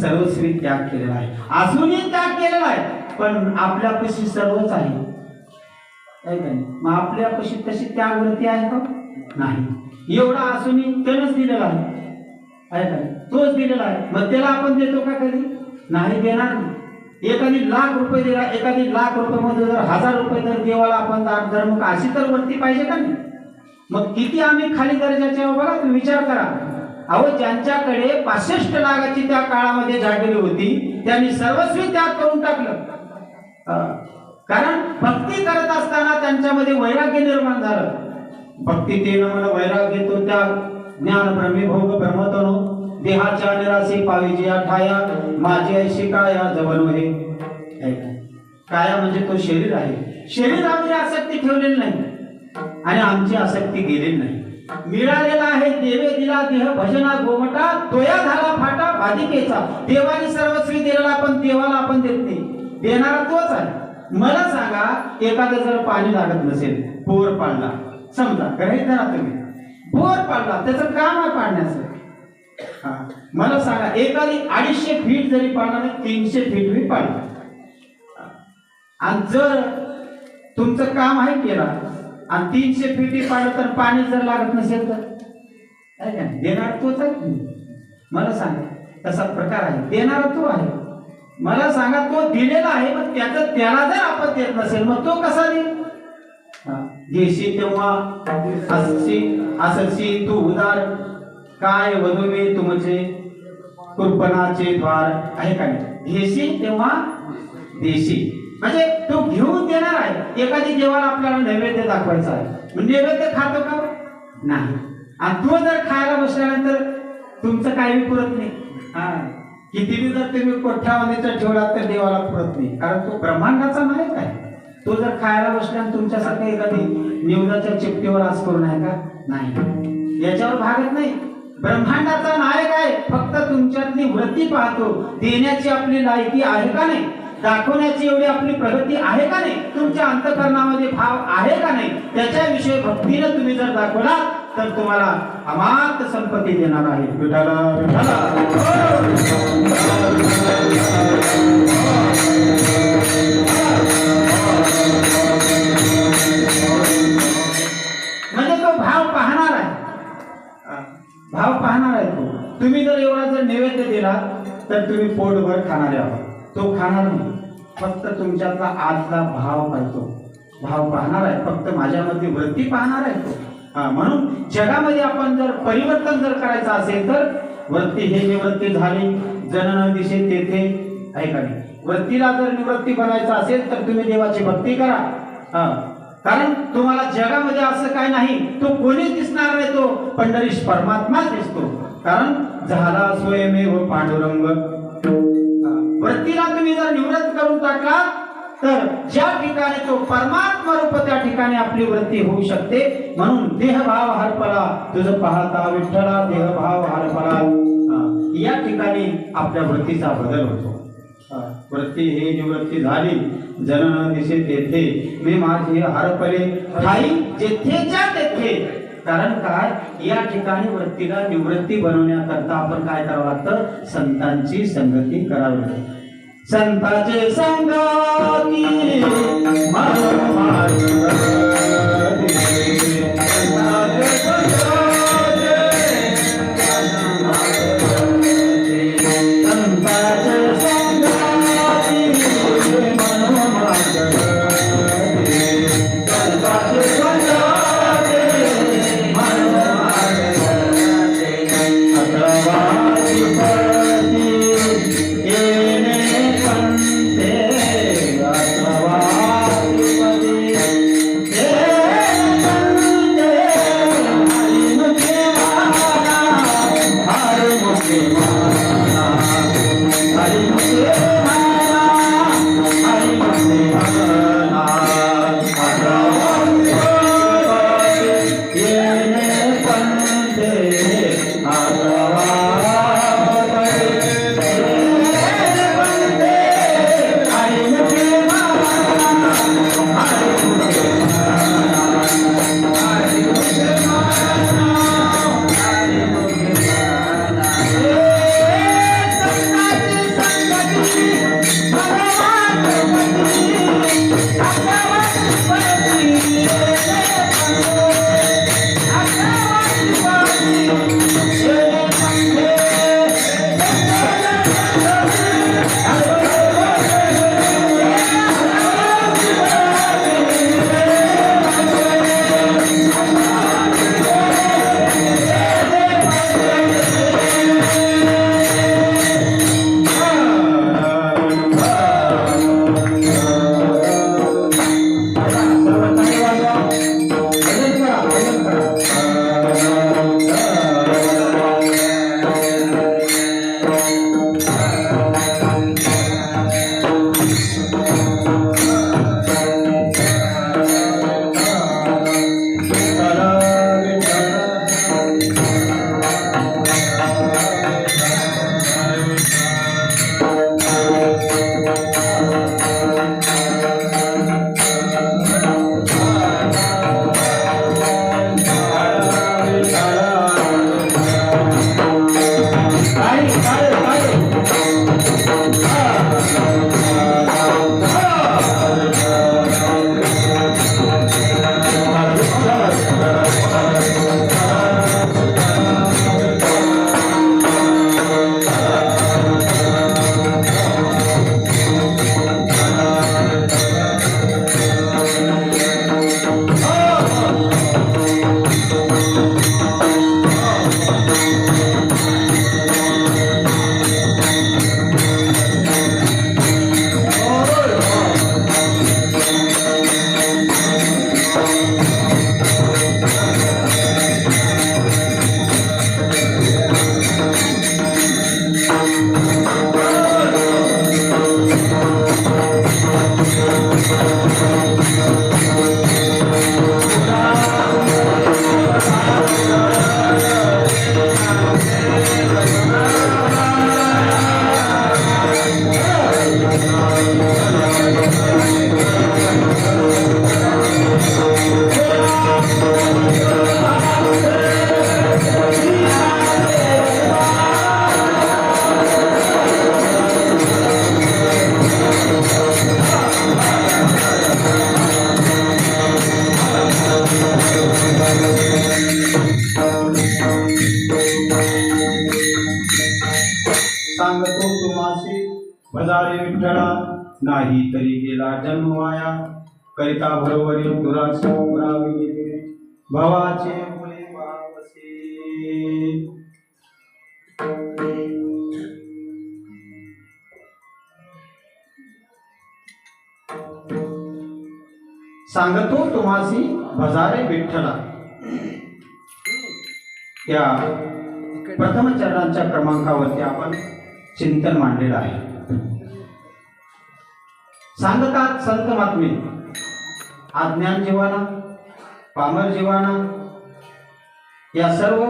सर्वस्वी त्याग केलेला आहे. अजूनही त्याग केलेला आहे, पण आपल्यापाशी सर्वच आहे. मग आपल्यापाशी तशी त्यागवृत्ती आहे का? नाही. एवढा असूनही त्यानंच दिलेला आहे, तोच दिलेला आहे. मग त्याला आपण देतो का? कधी नाही देणार. एखादी ₹1,00,000 दिला, एखादी ₹1,00,000 मध्ये जर 1,000 रुपये जर देवाला आपण धर्म अशी तर वरती पाहिजे का नाही? मग किती आम्ही खाली दर्जाचे आहोत बघा, तुम्ही विचार करा. अहो, ज्यांच्याकडे 65 लाखाची त्या काळामध्ये झाडलेली होती, त्यांनी सर्वस्वी त्याग करून टाकलं. कारण भक्ती करत असताना त्यांच्यामध्ये वैराग्य निर्माण झालं. भक्ती तेन मला वैराग्य तो त्या ज्ञान ब्रह्मीभोग ब्रह्मतनो देहाच्या निराशी पाविजिया ठाया माझी ऐशी काया जवळ हे. काया म्हणजे तो शरीर आहे. शरीरामध्ये आसक्ती ठेवलेली नाही आणि आमची आसक्ती गेलेली नाही. मिळालेला आहे देवे दिला देह भजना गोमटा, तोया झाला फाटा बाधिकेचा. देवाने सर्वस्वी दिलेला, पण देवाला आपण देत नाही. देणारा तोच आहे. मला सांगा, एखादं जर पाणी लागत नसेल, बोर पाडला समजा, गृहीत धरा तुम्ही, बोर पाडला, त्याचं काम आहे पाडण्याचं. मला सांगा, एखादी 250 फीट जरी पाडला नाही, 300 फीट बी पाडला, आणि जर तुमचं काम आहे केला आणि 300 फीट पाडलं तर पाणी जर लागत नसेल तर देणार तोच आहे. मला सांगा, तसा प्रकार आहे. देणारा तो आहे. मला सांगा, तो दिलेला आहे, पण त्याला जर आपण देत नसेल, मग तो कसा देईल? घेशी तेव्हा असशी तू उदार, काय वधुवे तुमचे कृपणाचे द्वार, आहे का नाही? घेशी तेव्हा देशी, म्हणजे तो घेऊन देणार आहे. एखादी देवाला आपल्याला नैवेद्य दाखवायचा आहे, नैवेद्य खातो का? नाही. आणि तो जर खायला बसल्यानंतर तुमचं काही पुरत नाही. किती जर तुम्ही कोठ्यामध्ये ठेवला तर देवाला पुरत नाही, कारण तो ब्रह्मांडाचा नायक आहे. तो जर खायला बसल्यानंतर तुमच्यासारखं एखादी निवदाच्या चिपटीवर आज करून आहे का? नाही. याच्यावर भागत नाही. ब्रह्मांडाचा नायक आहे. फक्त तुमच्यातली वृत्ती पाहतो. देण्याची आपली लायकी आहे का नाही, दाखवण्याची एवढी आपली प्रगती आहे का नाही, तुमच्या अंतःकरणामध्ये भाव आहे का नाही, त्याच्याविषयी भक्तीने तुम्ही जर दाखवला तर तुम्हाला अमात संपत्ती देणार आहे. विठाला विठाला. म्हणजे तो भाव पाहणार आहे. भाव पाहणार आहे तो. तुम्ही जर एवढा जर नैवेद्य दिला तर तुम्ही पोटभर खाणारे आहात, तो खाणार नाही. फक्त तुमच्यातला आतला भाव पाहतो. भाव पाहणार आहे, फक्त माझ्यामध्ये वृत्ती पाहणार आहे तो. म्हणून जगामध्ये आपण जर परिवर्तन जर करायचं असेल तर वृत्ती हे निवृत्ती झाली, जनन दिशे तेथे, आहे का नाही? वृत्तीला जर निवृत्ती बनायचं असेल तर तुम्ही देवाची भक्ती करा. कारण तुम्हाला जगामध्ये असं काय नाही, तो कोणीच दिसणार नाही, तो पंढरीश परमात्मा दिसतो. कारण झाला स्वयमेव पांडुरंग. वृत्तीला तुम्ही जर निवृत्त करून टाकला तर ज्या ठिकाणी तो परमात्मा रूप त्या ठिकाणी आपली वृत्ती होऊ शकते. म्हणून देहभाव हरपला तुझ पाहता विठ्ठला, देहभाव हरपला, या ठिकाणी आपल्या वृत्तीचा बदल होतो. वृत्ती ही निवृत्ती झाली, जनन दिसे तेथे मी माझी हरपले ठाई जेथेच्या तेथे. कारण काय, या ठिकाणी वृत्तीला निवृत्ती बनवण्याकरता आपण काय करावं लागतं, संतांची संगती करावी लागते. संतांचे संगती सांगतो तुम्हासी भजारे विठ्ठला, नाही तरी गेला जन्म वाया. करिता बरोबरी दुराशी पुरावी भवाचे मुळे भावसे. सांगतो तुम्हासी भजारे विठ्ठला. या प्रथम चरणांच्या क्रमांकावरती आपण चिंतन मांडलेलं आहे. सांगतात संत महात्मे, अज्ञान जीवाना, पामर जीवाना, या सर्व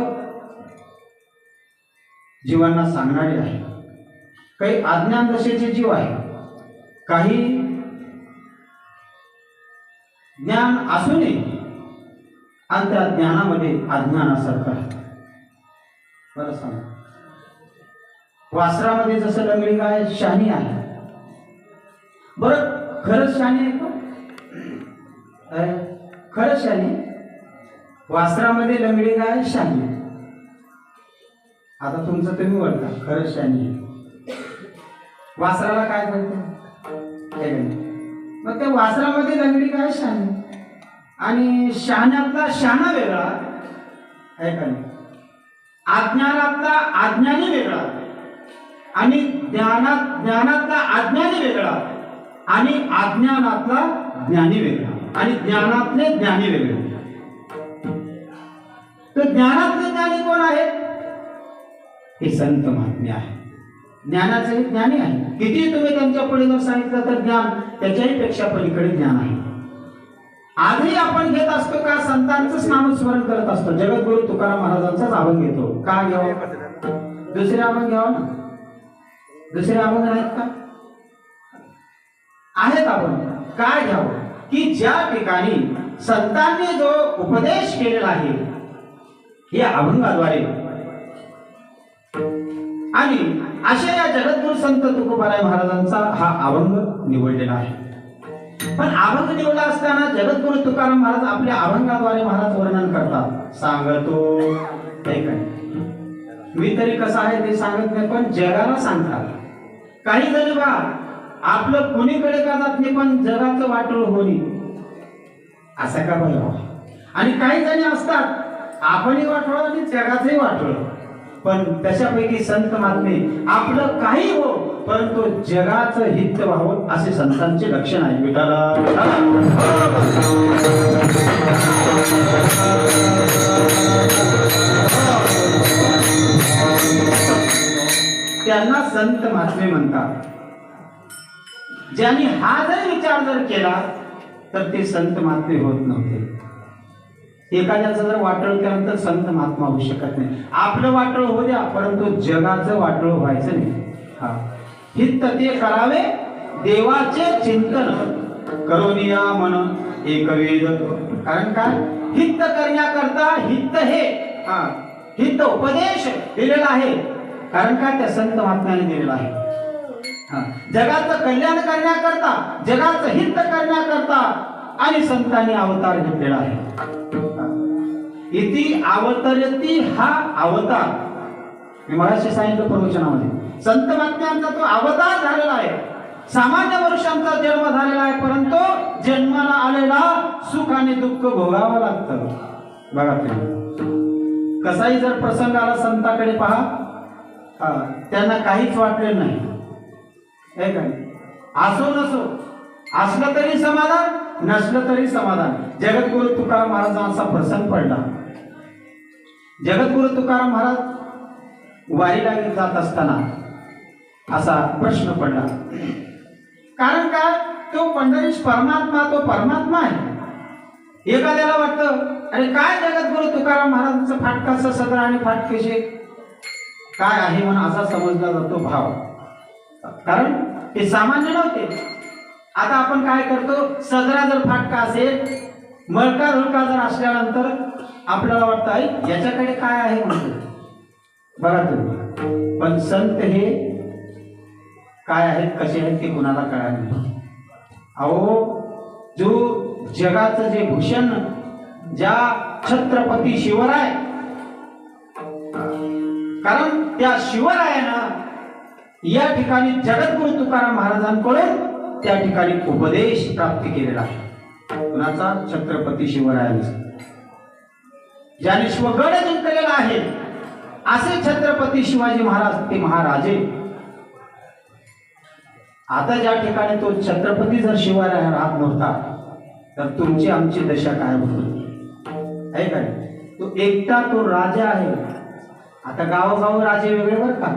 जीवांना सांगणारे आहे. काही अज्ञान दशेचे जीव आहे, काही ज्ञान असूनही आणि त्या ज्ञानामध्ये अज्ञानासारखं आहे. बरं सांग, वासरामध्ये जसं लंगडी गाय शहाणी आहे, बरं खरंच शहाणी आहे का? खरंच शहाणी? वासरामध्ये लंगडी गाय शहाणी. आता तुमचं तुम्ही बोलता खरंच शहाणी आहे. वासराला काय कळतं? मग त्या वासरामध्ये लंगडी गाय शहाणी, आणि शहाण्यातला शहाणा वेगळा आहे का नाही? अज्ञानातला अज्ञानी वेगळा, आणि ज्ञानातला अज्ञानी वेगळा, आणि अज्ञानातला ज्ञानी वेगळा, आणि ज्ञानातले ज्ञानी वेगळे. तर ज्ञानातले ज्ञानी कोण आहे? हे संत महात्मे आहे. ज्ञानाचे ज्ञानी आहे. किती तुम्ही त्यांच्या पुढे जर सांगितलं तर ज्ञान त्याच्याही पेक्षा पलीकडे ज्ञान आहे. आजही आपण घेत असतो का? संतांचंच नामस्मरण करत असतो. जगद्गुरु तुकाराम महाराजांचाच अभंग घेतो. का घ्यावं? दुसरे अभंग घ्यावं ना. दुसरे अभंग आहेत का? आहेत. आपण काय घ्यावं? की ज्या ठिकाणी संतांनी जो उपदेश केलेला आहे हे अभंगाद्वारे, आणि अशा या जगद्गुरु संत तुकोबाराय महाराजांचा हा अभंग निवडलेला आहे. पण अभंग निवडला असताना जगद्गुरु तुकाराम महाराज आपल्या अभंगाद्वारे महाराज वर्णन करतात. सांगतो हे काय, मी तरी कसं आहे ते सांगत नाही, पण जगाला सांगतात. काही जरी बा आपलं कोणीकडे का जात नाही, पण जगाचं वाटोळ होणी असं का बघावं. आणि काही जणी असतात आपणही वाटोळ आणि जगाचंही वाटोळ, पण त्याच्यापैकी संत महात्मे आपलं काही हो परंतु जगाचं हित व्हावं असे संतांचे लक्षण आहे. विठाला त्यांना संत महात्मे म्हणतात. ज्यांनी हा जर विचार जर केला तर ते संत महात्मे होत नव्हते. एखाद्याचं जर वाटोळ केलं तर संत महात्मा होऊ शकत नाही. आपलं वाटोळ होऊ द्या परंतु जगाचं वाटोळ व्हायचं नाही. हा हित ते करावे देवाचे चिंतन करोनिया मन एक वेद. कारण काय? हित करण्याकरता हित हे हित उपदेश दिलेला आहे. कारण काय? त्या संत महात्म्याने दिलेला आहे. जगाचं कल्याण करण्याकरता, जगाचं हित करण्याकरता आणि संतांनी अवतार घेतलेला आहे. इति अवतरती हा अवतार. मी मगाशी सांगितलं प्रवचनामध्ये, संत महात्म्यांचा तो अवतार झालेला आहे. सामान्य मनुष्यांचा जन्म झालेला आहे, परंतु जन्माला आलेला सुख आणि दुःख भोगावं लागतं. बघा तुम्ही कसाही जर प्रसंग आला संताकडे पहा, त्यांना काहीच वाटलेलं नाही. हे काय असो नसो, असलं तरी समाधान, नसलं तरी समाधान. जगद्गुरु तुकाराम महाराजांचा प्रसंग पडला. जगद्गुरु तुकाराम महाराज वारीला जात असताना असा प्रश्न पडला. कारण काय? तो पंढरीश परमात्मा, तो परमात्मा आहे. एखाद्याला वाटतं अरे काय जगद्गुरु तुकाराम महाराजांचं फाटकाचं सदर आणि फाटकेशे काय आहे म्हणून असा समजला जातो भाव. कारण ते सामान्य नव्हते. आता आपण काय करतो, सदरा जर फाटका असेल, मळका धुळका जर असल्यानंतर आपल्याला वाटतं आहे याच्याकडे काय आहे म्हणतो. बघा तुम्ही, पण संत हे काय आहेत कसे आहेत ते कुणाला कळणार नाही. अहो जो जगाचं जे भूषण, ज्या छत्रपती शिवराय, कारण त्या शिवरायानं या ठिकाणी जगद्गुरु तुकाराम महाराजांकडून त्या ठिकाणी उपदेश प्राप्त केलेला आहे. कुणाचा? छत्रपती शिवरायांचा. ज्याने शिवगड जिंकलेला आहे असे छत्रपती शिवाजी महाराज, ते महाराजे. आता ज्या ठिकाणी तो छत्रपती जर शिवराय राहत नव्हता तर तुमची आमची दशा काय होती आहे काय? तो एकटा तो राजा आहे. आता गावोगाव राजे वेगळे बरं का,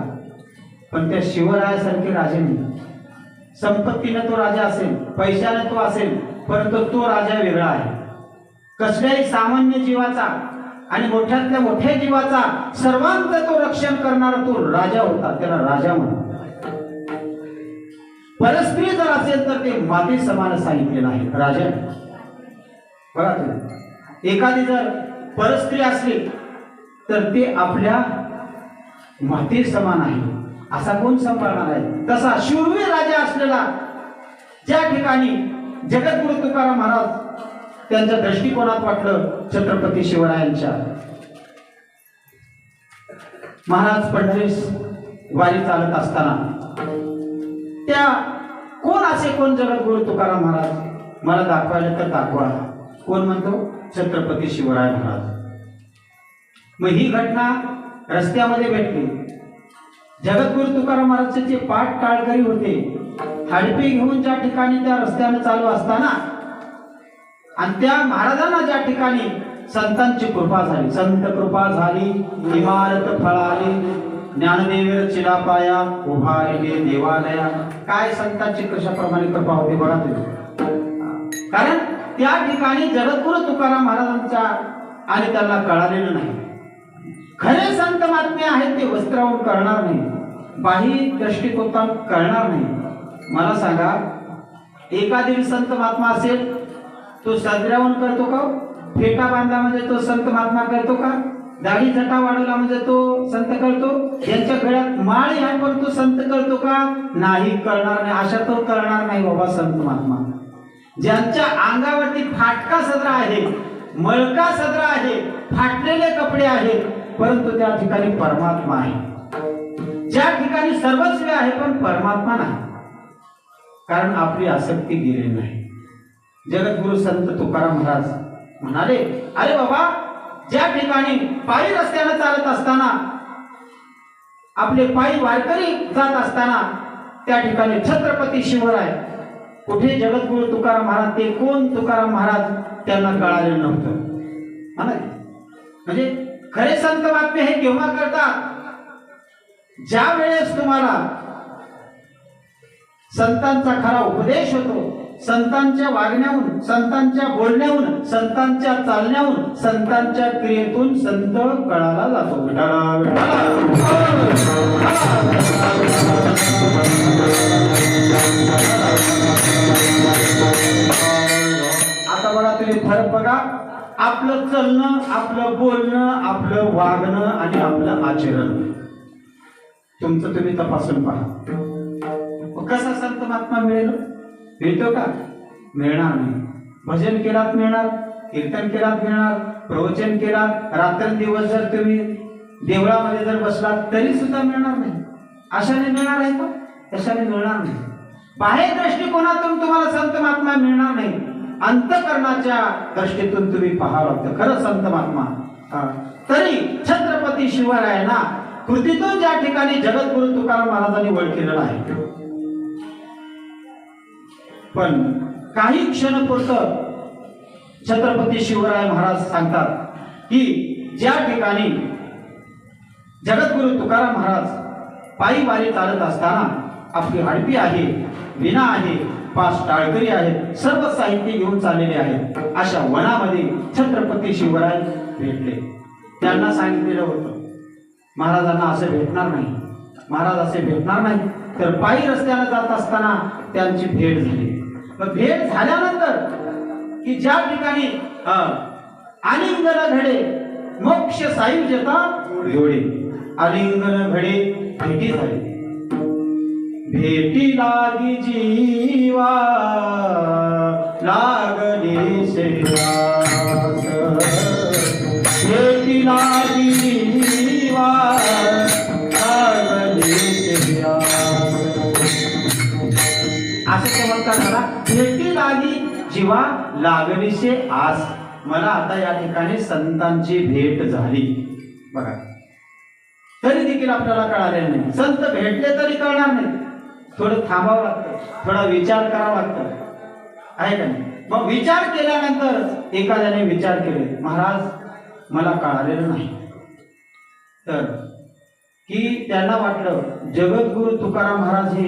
पण त्या शिवरायासारखे राजे नाही. संपत्तीने तो राजा असेल, पैशाने तो असेल, परंतु तो राजा वेगळा आहे. कसल्याही सामान्य जीवाचा आणि मोठ्यातल्या मोठ्या जीवाचा सर्वांचं तो रक्षण करणारा तो राजा होता. त्याला राजा म्हणतात. परस्त्री जर असेल तर ते माते समान सांगितलेलं आहे राजा. बघा तुम्ही, एखादी जर परस्त्री असली तर ते आपल्या माते समान आहे. असा कोण सांभाळणार आहे? तसा शूरवीर राजा असलेला, ज्या ठिकाणी जगद्गुरु तुकाराम महाराज त्यांच्या दृष्टिकोनात वाटलं छत्रपती शिवरायांच्या, महाराज पंढरीस वारी चालत असताना त्या कोण असे कोण जगद्गुरु तुकाराम महाराज, मला दाखवायला तर दाखवा. कोण म्हणतो? छत्रपती शिवराय महाराज. मग ही घटना रस्त्यामध्ये भेटली. जगद्गुरु तुकाराम महाराजचे जे पाठ टाळकरी होते, हडपी घेऊन ज्या ठिकाणी त्या रस्त्याने चालू असताना आणि त्या महाराजांना ज्या ठिकाणी संतांची कृपा झाली, संत कृपा झाली, इमारत फळाली, ज्ञानदेव चिला पाया, उभारले देवालया. काय संतांची कशाप्रमाणे कृपा होती बघा तुम्ही. कारण त्या ठिकाणी जगद्गुरु तुकाराम महाराजांच्या आणि त्यांना कळालेलं नाही. खरे संत महात्मे आहेत ते वस्त्रावून कळणार नाही, बाही दृष्टिकोनात कळणार नाही. मला सांगा, एखादी संत महात्मा असेल तो सदऱ्यावून करतो का? फेटा बांधला म्हणजे तो संत महात्मा करतो का? दाढी जटा वाढवला म्हणजे तो संत करतो? यांच्या गळ्यात माळी आहे पण तो संत करतो का? नाही, करणार नाही. अशा तो करणार नाही बाबा संत महात्मा. ज्यांच्या अंगावरती फाटका सदरा आहे, मळका सदरा आहे, फाटलेले कपडे आहेत, परंतु त्या ठिकाणी परमात्मा आहे. ज्या ठिकाणी सर्वस्व आहे पण परमात्मा नाही, कारण आपली आसक्ती गेली नाही. जगद्गुरु संत तुकाराम महाराज म्हणाले, अरे बाबा, ज्या ठिकाणी पायी रस्त्याने चालत असताना, आपले पायी वारकरी जात असताना त्या ठिकाणी छत्रपती शिवराय, कुठे जगद्गुरु तुकाराम महाराज, ते कोण तुकाराम महाराज त्यांना कळालेलं नव्हतं. म्हणजे खरे संत महात्मे हे केव्हा करतात? ज्या वेळेस तुम्हाला संतांचा खरा उपदेश होतो, संतांच्या वागण्याहून, संतांच्या बोलण्याहून, संतांच्या चालण्याहून, संतांच्या क्रियेतून संत कळाला जातो. आता बघा तुम्ही फरक बघा. आपलं चलणं, आपलं बोलणं, आपलं वागणं आणि आपलं आचरण तुमचं तुम्ही तपासून पहा. कसा संत महात्मा मिळेल? मिळतो का? मिळणार नाही. भजन केलात मिळणार, कीर्तन केलात मिळणार, प्रवचन केलात, रात्रंदिवस जर तुम्ही देवळामध्ये जर बसलात तरी सुद्धा मिळणार नाही. अशाने मिळणार आहे का? तशाने मिळणार नाही. बाह्य दृष्टिकोनातून तुम्हाला संत महात्मा मिळणार नाही, अंतःकरणाच्या दृष्टीतून तुम्ही पाहावं लागतं खरं संत महात्मा. तरी छत्रपती शिवरायांना कृतीतून ज्या ठिकाणी जगद्गुरु तुकाराम महाराजांनी ओळखलेलं आहे, पण काही क्षणपुरतं छत्रपती शिवराय महाराज सांगतात की ज्या ठिकाणी जगद्गुरु तुकाराम महाराज पायी वारी चालत असताना आपली हडपी आहे, विणा आहे, 5 टाळकरी आहेत, सर्व साहित्य घेऊन चाललेले आहेत. अशा वनामध्ये छत्रपती शिवराय भेटले. त्यांना सांगितलेलं होतं महाराजांना असे भेटणार नाही, महाराज असे भेटणार नाही. तर पायी रस्त्याने जात असताना त्यांची भेट झाली. मग भेट झाल्यानंतर की ज्या ठिकाणी आलिंगन घडे मोक्ष सायुज्यता जोडे, आलिंगन घडे भेटी झाली. भेटी लागी जीवा लागली श्रेयास, भेटी लागी जीवा लागली श्रेयास. असं चमत्कार झाला. भेटी लागी जीवा लागलीशे आस. मला आता या ठिकाणी संतांची भेट झाली. बघा, तरी देखील आपल्याला कळालेलं नाही. संत भेटले तरी कळणार नाही. थोडं थांबावं लागतं, थोडा विचार करावा लागतं. आहे का नाही? मग विचार केल्यानंतर एखाद्याने विचार केले, महाराज मला कळालेलं नाही, तर की त्यांना वाटलं जगद्गुरु तुकाराम महाराज हे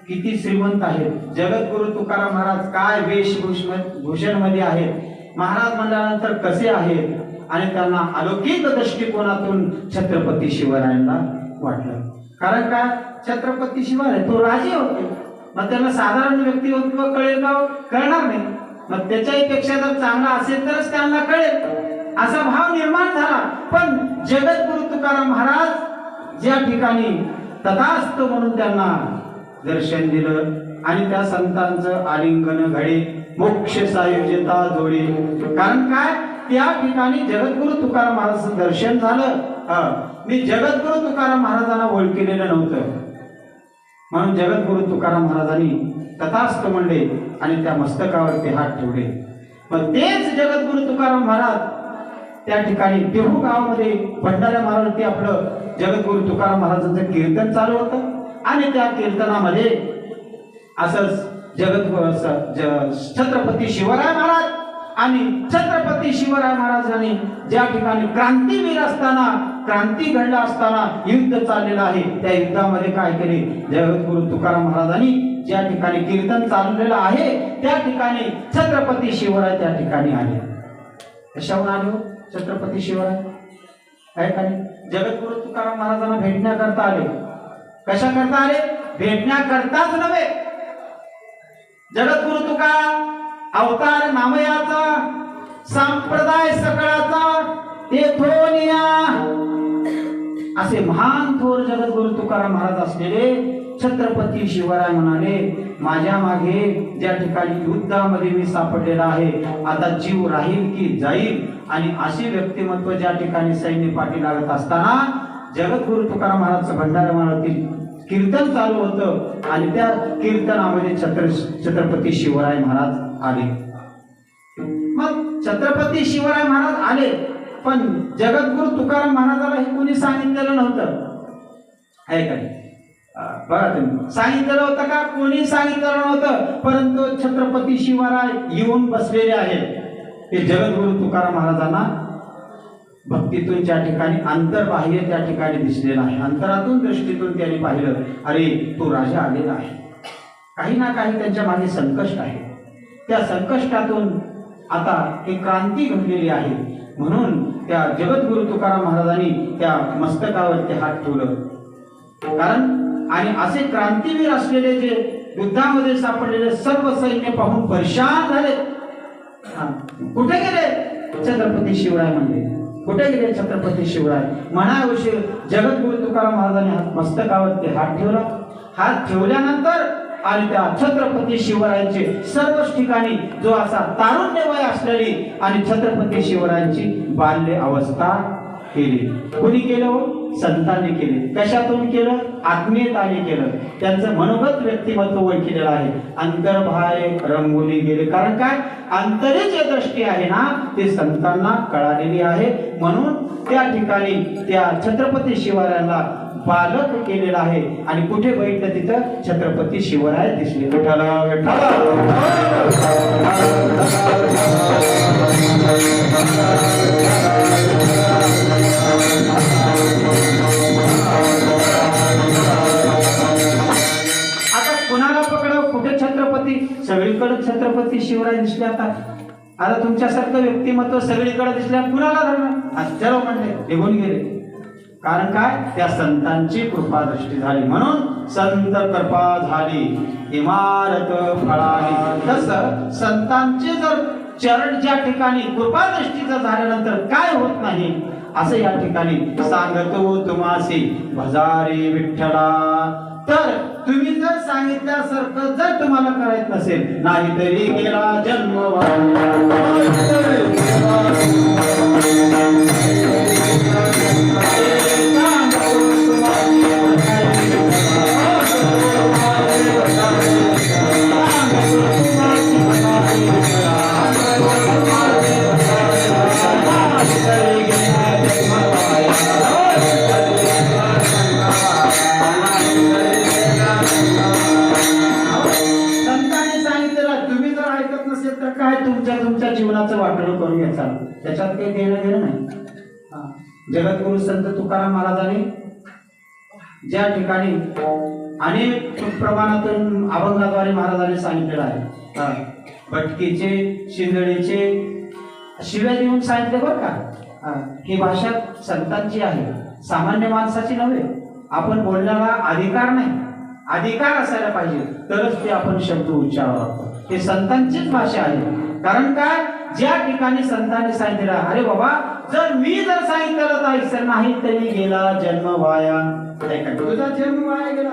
किती श्रीमंत आहेत, जगद्गुरु तुकाराम महाराज काय वेशभूषण मध्ये आहेत, महाराज म्हणल्यानंतर कसे आहेत, आणि त्यांना अलौकिक दृष्टिकोनातून छत्रपती शिवरायांना वाटलं. कारण काय, छत्रपती शिवराय तो राजे होते, मग त्यांना साधारण व्यक्तिमत्व कळेल का? कळणार नाही. मग त्याच्यापेक्षा जर चांगला असेल तरच त्यांना कळेल असा भाव निर्माण झाला. पण जगद्गुरु तुकाराम महाराज ज्या ठिकाणी तथास्तु म्हणून त्यांना दर्शन दिलं आणि त्या संतांचं आलिंगन घडे, मोक्ष सायुज्यता जोडे. कारण काय, त्या ठिकाणी जगद्गुरु तुकाराम महाराजांचं दर्शन झालं. मी जगद्गुरु तुकाराम महाराजांना ओळखलेलं नव्हतं, म्हणून जगद्गुरु तुकाराम महाराजांनी तथास्तु म्हणले आणि त्या मस्तकावरती हात ठेवले. मग तेच जगद्गुरु तुकाराम महाराज त्या ठिकाणी देहू गावामध्ये भंडारा महाराज आपलं जगद्गुरु तुकाराम महाराजांचं कीर्तन चालू होतं आणि त्या कीर्तनामध्ये असंच छत्रपती शिवराय महाराज आणि छत्रपती शिवराय महाराजांनी ज्या ठिकाणी क्रांतीवीर असताना, क्रांती घडला असताना युद्ध चाललेलं आहे, त्या युद्धामध्ये काय केले, जगद्गुरु तुकाराम महाराजांनी ज्या ठिकाणी कीर्तन चाललेलं आहे त्या ठिकाणी छत्रपती शिवराय त्या ठिकाणी आले. कशाहून आले हो छत्रपती शिवराय? आहे का नाही? जगद्गुरु तुकाराम महाराजांना भेटण्याकरता आले. कशा करता आले? भेटण्याकरताच नव्हे, जगद्गुरु तुका अवतार नामयाचा, संप्रदाय सकळाचा तेथोनिया असे महान थोर जगद्गुरु तुकाराम महाराज असलेले छत्रपती शिवराय म्हणाले, माझ्या मागे ज्या ठिकाणी युद्धामध्ये मी सापडलेला आहे, आता जीव राहील की जाईल, आणि असे व्यक्तिमत्व ज्या ठिकाणी सैन्य पाठी लागत असताना जगद्गुरु तुकाराम महाराजचं भंडारा महाराजातील कीर्तन चालू होतं आणि त्या कीर्तनामध्ये छत्रपती शिवराय महाराज आले. मग छत्रपती शिवराय महाराज आले, पण जगद्गुरु तुकाराम महाराजाला हे कोणी सांगितलेलं नव्हतं. आहे का? बघा तुम्ही, सांगितलेलं होतं का? कोणी सांगितलेलं नव्हतं. परंतु छत्रपती शिवराय येऊन बसलेले आहेत. ते जगद्गुरु तुकाराम महाराजांना भक्तीतून ज्या ठिकाणी अंतर्बाह्य त्या ठिकाणी दिसलेला आहे, अंतरातून दृष्टीतून त्यांनी पाहिलं, अरे तो राजा आलेला आहे, काही ना काही त्यांच्या मागे संकष्ट आहे, त्या संकष्टातून आता एक क्रांती घडलेली आहे. म्हणून त्या जगद्गुरु तुकाराम महाराजांनी त्या मस्तकावरती हात ठेवलं. कारण आणि असे क्रांतीवीर असलेले जे युद्धामध्ये सापडलेले सर्व सैन्य पाहून परेशान झाले. कुठे गेले छत्रपती शिवराय म्हणले, कुठे गेले छत्रपती शिवराय म्हणाविषयी जगद्गुरु तुकाराम महाराजांनी मस्तकावरती हात ठेवला. हात ठेवल्यानंतर आणि त्या छत्रपती शिवरायांचे सर्वच ठिकाणी जो असा तारुण्य वय असलेली आणि छत्रपती शिवरायांची बाल्य अवस्था केली. कोणी केलं हो? संतांनी केले. कशातून केलं? आत्मीयताने केलं. त्यांचं मनोगत व्यक्तिमत्व ओळखलेलं आहे. अंतर्बाह्य रंगवली गेले. कारण काय? अंतरी जे दृष्टी आहे ना ते संतांना कळालेली आहे. म्हणून त्या ठिकाणी त्या छत्रपती शिवरायांना बालक केलेला आहे. आणि कुठे बघितलं तिथं छत्रपती शिवराय दिसले. विठ्ठला विठ्ठला. आता कुणाला पकडाव? कुठे छत्रपती? सगळीकडे छत्रपती शिवराय दिसले. आता तुमच्यासारखं व्यक्तिमत्व सगळीकडे दिसल्या कुणाला धरणार? आश्चर्य म्हणले, निघून गेले. कारण काय? त्या संतांची कृपा दृष्टी झाली. म्हणून संत कृपा झाली इमारत फळाली. तसं संतांचे जर चरण ज्या ठिकाणी कृपा दृष्टीचं झाल्यानंतर काय होत नाही असं या ठिकाणी सांगतो तुम्हासी भजारी विठ्ठला. तर तुम्ही जर सांगितल्यासारखं जर तुम्हाला करायचं नसेल, नाहीतरी गेला जन्म चालू, त्याच्यात काही देणं घेणं नाही. जगद्गुरु संत तुकाराम महाराजांनी ज्या ठिकाणी अनेक प्रमाणातून अभंगाद्वारे महाराजांनी सांगितलेलं आहे, भटकीचे शिंदळीचे शिव्या देऊन सांगितले बरं का. ही भाषा संतांची आहे, सामान्य माणसाची नव्हे. आपण बोलण्याला अधिकार नाही, अधिकार असायला पाहिजे तरच ते आपण शब्द उच्चारावा. हे संतांचीच भाषा आहे. कारण काय, ज्या ठिकाणी संतांनी सांगितलं, अरे बाबा जर मी जर सांगितलं तर ऐकलं नाही तरी गेला जन्म वाया, तुझा जन्म वाया गेला.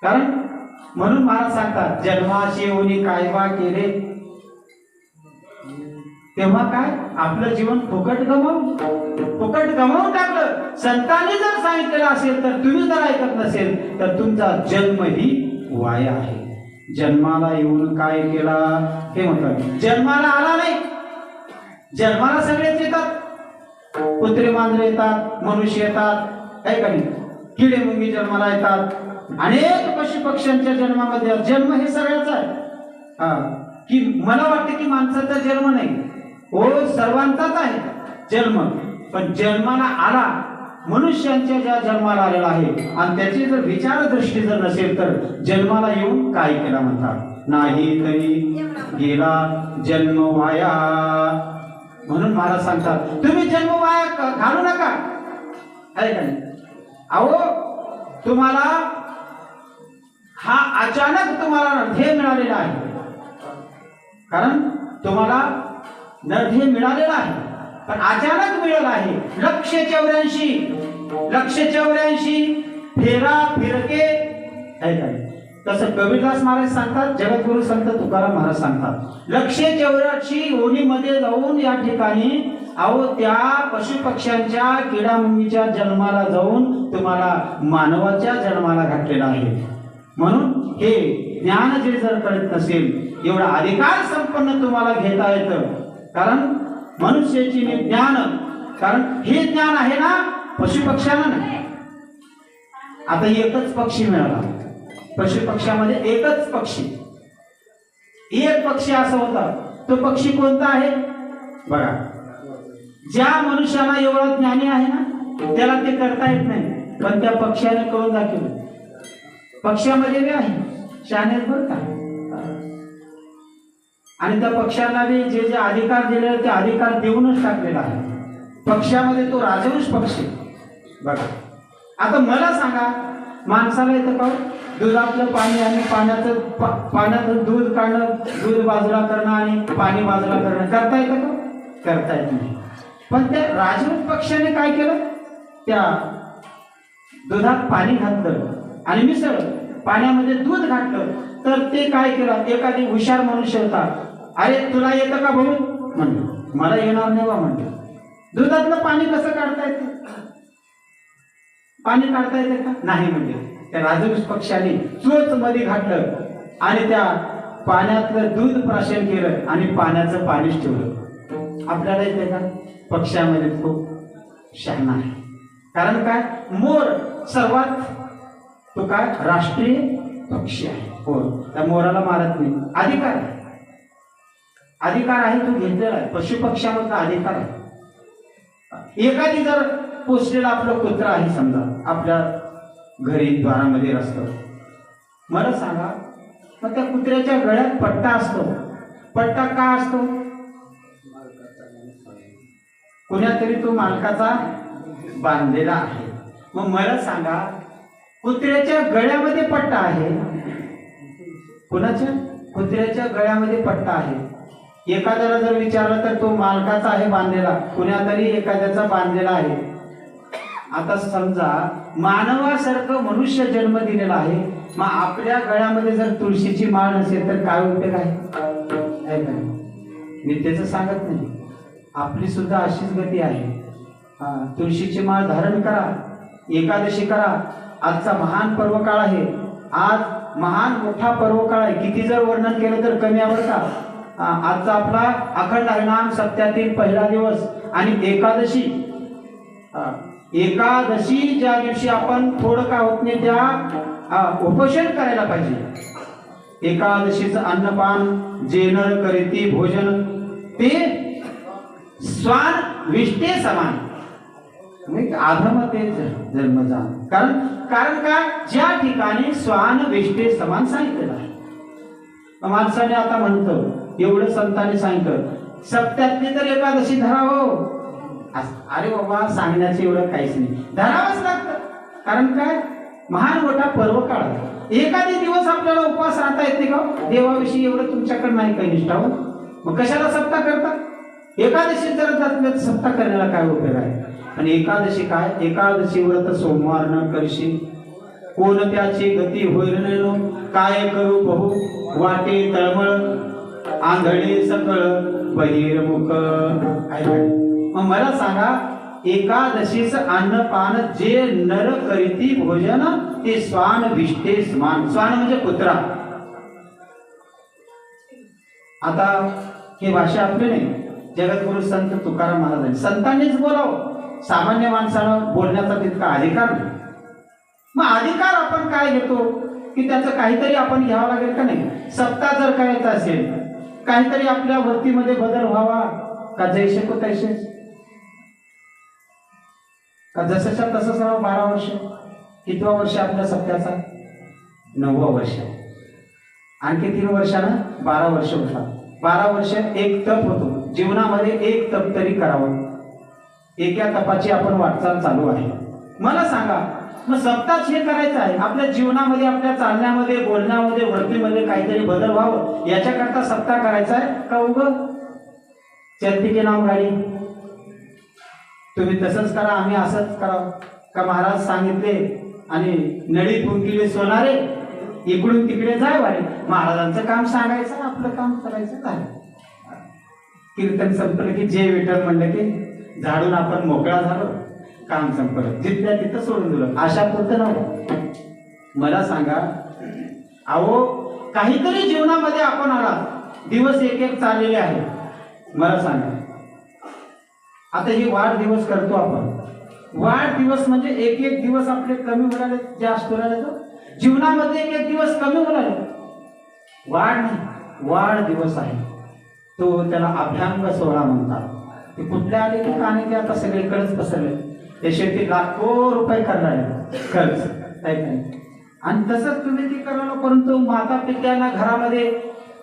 कारण म्हणून महाराज सांगतात, जन्माशी येऊनी कायवा केले तेव्हा काय आपलं जीवन फुकट गमावून टाकलं. संतांनी जर सांगितलेलं असेल तर तुम्ही जर ऐकत नसेल तर तुमचा जन्मही वाया आहे. जन्माला येऊन काय केला हे म्हटलं. जन्माला आला नाही, जन्माला सगळेच येतात. कुत्रे मांजरे येतात, मनुष्य येतात, काय काही किडे मुंगी जन्माला येतात. अनेक पशु पक्ष्यांच्या जन्मामध्ये जन्म हे सगळ्याच आहे. की मला वाटतं की माणसाचा जन्म नाही, हो सर्वांचाच आहे जन्म. पण जन्माला आला मनुष्यांच्या ज्या जन्माला आलेला आहे आणि त्याची जर विचारदृष्टी जर नसेल तर जन्माला येऊन काय केला म्हणतात, नाही तरी गेला जन्म वाया. म्हणून महाराज सांगतात, तुम्ही जन्म वाया घालू नका. आहे का नाही? अहो तुम्हाला हा अचानक तुम्हाला ध्येय मिळालेला आहे. कारण तुम्हाला नरधे मिळालेला आहे, पण अचानक मिळाला आहे. 184 फेरा फिरके आहे काय. तसं कबीरदास महाराज सांगतात, जगद्गुरु संत तुकाराम महाराज सांगतात, 184 ओढीमध्ये जाऊन या ठिकाणी अहो त्या पशु पक्ष्यांच्या किडामुंगीच्या जन्माला जाऊन तुम्हाला मानवाच्या जन्माला घातलेला आहे. म्हणून हे ज्ञान जे जर कळत नसेल, एवढा अधिकार संपन्न तुम्हाला घेता येतं. कारण मनुष्याची ज्ञान, कारण हे ज्ञान आहे ना पशु पक्ष्यांना नाही. आता एकच पक्षी मिळाला, पशु पक्ष्यामध्ये एकच पक्षी, एक पक्षी असा होता. तो पक्षी कोणता आहे बघा. ज्या मनुष्याला एवढा ज्ञानी आहे ना त्याला ते करता येत नाही, पण त्या पक्ष्याने करून दाखवलं. पक्ष्यामध्ये बी आहे शहाणे बरं का. आणि त्या पक्ष्याला बी जे जे अधिकार दिले ते अधिकार देऊनच टाकलेला आहे. पक्ष्यामध्ये तो राजवंश पक्षी बघा. आता मला सांगा, माणसाला येतं का दुधातलं पाणी आणि पाण्याचं दूध काढणं, दूध बाजूला करणं आणि पाणी बाजूला करणं करता येतं का? करता येत नाही. पण त्या राजवंश पक्ष्याने काय केलं, त्या दुधात पाणी घातलं आणि मिसळ पाण्यामध्ये दूध घातलं. तर ते काय केलं, एखादी हुशार मनुष्य होता, अरे तुला येतं का भाऊ म्हणलं, मला येणार नाही बा म्हणलं. दुधातलं पाणी कसं काढता येतं, पाणी काढता येते का नाही म्हणजे. त्या राजवंश पक्षाने चोच मध्ये घातलं आणि त्या पाण्यातलं दूध प्राशन केलं आणि पाण्याचं पाणीच ठेवलं. आपल्याला येते का? पक्ष्यामध्ये खूप शहाणा आहे. कारण काय, मोर सर्वात तो काय राष्ट्रीय पक्षी आहे. हो, त्या मोराला मारत नाही, अधिकार आहे, अधिकार आहे तो घेतलेला आहे. पशु पक्ष्यामधला अधिकार आहे. एखादी जर पोचलेला आपलं कुत्रा आहे समजा आपल्या घरी द्वारामध्ये असतं, मला सांगा मग त्या कुत्र्याच्या गळ्यात पट्टा असतो. पट्टा का असतो? कुण्यातरी तो मालकाचा बांधलेला आहे. मग मला सांगा, कुत्र्याच्या गळ्यामध्ये पट्टा आहे, कुणाच्या? कुत्र्याच्या गळ्यामध्ये पट्टा आहे. एखाद्याला जर विचारलं तर तो मालकाचा आहे बांधलेला, कुण्यातरी एखाद्याचा बांधलेला आहे. आता समजा मानवासारखं मनुष्य जन्म दिलेला आहे, मग आपल्या गळ्यामध्ये जर तुळशीची माळ नसेल तर काय उपयोग आहे? मी त्याचं सांगत नाही, आपली सुद्धा अशीच गती आहे. तुळशीची माळ धारण करा, एकादशी करा. आजचा महान पर्वकाळ आहे, आज महान मोठा पर्वकाळ आहे. किती जर वर्णन केलं तर कमी आवड का. आजचा आपला अखंड हरिनाम सप्त्यातील पहिला दिवस आणि एकादशी. एकादशी ज्या दिवशी आपण थोडं का होत नाही त्या उपोषण करायला पाहिजे. एकादशीचं अन्नपान जे नर करीती भोजन ते स्वान विष्टे समान, म्हणजे अधमते जन्म जा. कारण कारण काय, ज्या ठिकाणी स्वान विष्टे समान सांगितलेलं आहे. माणसाने आता म्हणतो एवढं संतांनी सांगितलं, सप्त्यातली तर एकादशी धरा हो. अरे बाबा, सांगण्याचं एवढं काहीच नाही, धरावंच लागतं. कारण काय, महान मोठा पर्व काळ. एखादी दिवस आपल्याला उपवास राहता येते का? देवाविषयी एवढं तुमच्याकडे नाही काही निष्ठा हो, मग कशाला सप्ताह करतात? एकादशी जर जात सप्ताह करण्याला काय उपयोग आहे? आणि एकादशी काय, एकादशी व्रत सोमवार न करशी, कोण त्याची गती होईल नेनो, काय करू बहु वाटे तळमळ, आंधळे सकळ बहिर्मुख. मग मला सांगा, एकादशीचं अन्नपान जे नर करीती भोजन, ते स्वान विष्टे समान. स्वान म्हणजे कुत्रा. आता हे भाषा आपली नाही, जगद्गुरु संत तुकाराम महाराजांनी, संतांनीच बोलावं. सामान्य माणसानं बोलण्याचा तितका अधिकार नाही. मग अधिकार आपण काय घेतो की त्याचं काहीतरी आपण घ्यावं लागेल का नाही? सप्ताह जर करायचा असेल, काहीतरी आपल्या वृत्तीमध्ये बदल व्हावा का? जैसे को तैसेच का? जसंच्या तसंच राहावं. 12 वर्ष. कितवा वर्ष आपल्या सप्त्याचा? 9वं वर्ष. आणखी 3 वर्षानं 12 वर्ष होतात. 12 वर्ष एक तप होतो. जीवनामध्ये एक तप तरी करावं. एका तपाची आपण वाटचाल चालू आहे. मला सांगा, मग सप्ताह हे करायचं आहे, आपल्या जीवनामध्ये, आपल्या चालण्यामध्ये, बोलण्यामध्ये, वृत्तीमध्ये काहीतरी बदल व्हावं, याच्याकरता सप्ताह करायचा आहे का? उगं चलती के नाम गाडी, तुम्ही तसंच करा, आम्ही असंच करावं का? महाराज सांगितले आणि नळी फुंकिले सोनारे, इकडून तिकडे जाय वारे. महाराजांचं काम सांगायचं, आपलं काम करायचं झालं. कीर्तन संपलं की जे विठ्ठल म्हणलं की झाडून आपण मोकळा झालो, काम संपलं, जिथल्या तिथं सोडून दिलं. अशा पुरतं नव्हतं. मला सांगा, अहो काहीतरी जीवनामध्ये आपण आला, दिवस एक एक चाललेले आहे. मला सांगा, आता हे वाढदिवस करतो आपण. वाढदिवस म्हणजे एक एक दिवस आपले कमी होणारे, जास्त होणारे, जीवनामध्ये एक एक दिवस कमी होणारे. वाढ नाही, वाढदिवस आहे तो. त्याला अभ्यंग सोहळा म्हणतात. ते कुठल्या आले की काने ते आता सगळीकडेच पसरले. ते शेती लाखो रुपये करणार खर्च आहे. आणि तसंच तुम्ही ती करायला, परंतु माता पित्यांना घरामध्ये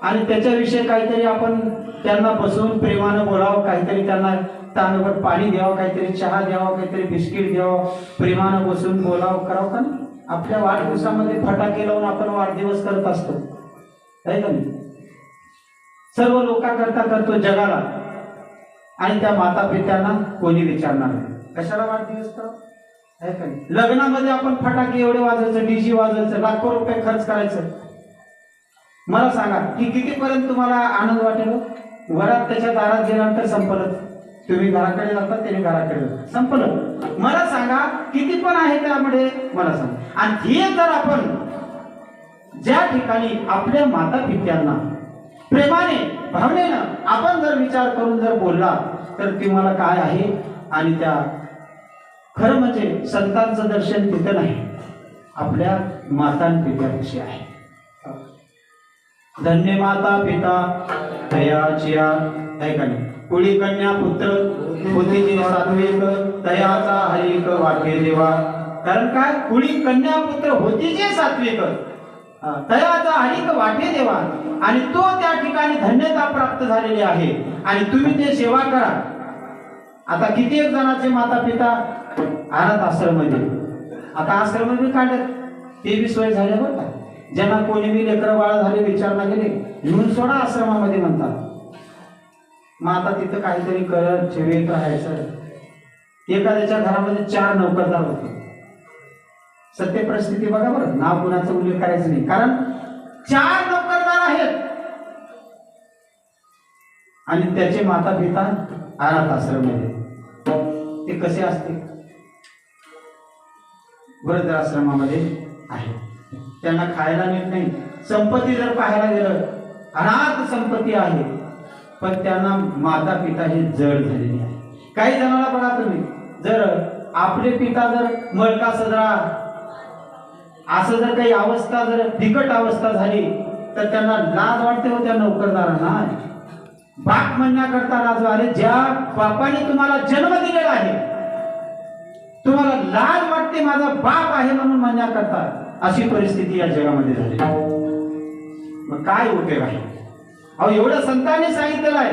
आणि त्याच्याविषयी काहीतरी आपण त्यांना बसवून प्रेमानं बोलावं, काहीतरी त्यांना तांदूळ पाणी द्यावं, काहीतरी चहा द्यावं, काहीतरी बिस्किट द्यावं, प्रेमानं बसून बोलावं, करावं का नाही? आपल्या वाढदिवसामध्ये फटाके लावून आपण वाढदिवस करत असतो, आहे का नाही? सर्व लोकांकरता करतो, जगाला. आणि त्या माता पित्यांना कोणी विचारणार नाही कशाला वाढदिवस करा, आहे का नाही? लग्नामध्ये आपण फटाके एवढे वाजवायचं, डीजे वाजवायचं, लाखो रुपये खर्च करायचं. मला सांगा की कितीपर्यंत तुम्हाला आनंद वाटेल? वरात त्याच्या दारात गेल्यानंतर संपलं. तुम्ही घराकडे जातात, त्याने घराकडे जातात, संपलं. मला सांगा किती पण आहे त्यामध्ये, मला सांगा. आणि हे जर आपण ज्या ठिकाणी आपल्या माता पित्यांना प्रेमाने, भावनेनं आपण जर विचार करून जर बोलला, तर तुम्हाला काय आहे? आणि त्या खरं म्हणजे संतांचं दर्शन तिथं नाही, आपल्या माता पित्याविषयी आहे. धन्य माता पिता दयाचिया, आहे का नाही? कुळी कन्या पुत्र होती जे सात्विक, दयाचा हरिक वाटे देवा. कारण काय? कुळी कन्या पुत्र होती जे सात्विक, दयाचा हरिक वाटे देवा. आणि तो त्या ठिकाणी धन्यता प्राप्त झालेली आहे. आणि तुम्ही ते सेवा करा. आता किती एक जणांचे माता पिता अनाथ आश्रममध्ये, आता आश्रममध्ये काढत, ते बी सोय झाले बरं का. ज्यांना कोणी बी लेकरं बाळ झाले, विचारणा गेले, घेऊन सोडा आश्रमामध्ये म्हणतात. मग आता तिथं काहीतरी करत ठेवीत राहायचं. एखाद्याच्या घरामध्ये 4 नोकरदार होते. सत्य परिस्थिती बघा बरं, नाव कुणाचा उल्लेख करायचा नाही, कारण 4 नोकरदार आहेत आणि त्याचे माता पिता अनाथ आश्रममध्ये. ते कसे असते? वृद्धाश्रमामध्ये आहे. त्यांना खायला मिळत नाही. संपत्ती जर पाहायला गेलं, अनाथ संपत्ती आहे, पण त्यांना माता पिता हे जड झालेले आहे. काही जणांना बघा तुम्ही, जर आपले पिता जर मळका सदरा असं जर काही अवस्था, जर बिकट अवस्था झाली, तर त्यांना लाज वाटते हो त्या नोकरदारांना. बाप म्हणण्याकरता राजू आले. ज्या बापाने तुम्हाला जन्म दिलेला आहे, तुम्हाला लाज वाटते माझा बाप आहे म्हणून म्हणण्याकरता अशी परिस्थिती या जगामध्ये झाली. मग काय उपयोग आहे? अहो, एवढं संतांनी सांगितलेलं आहे,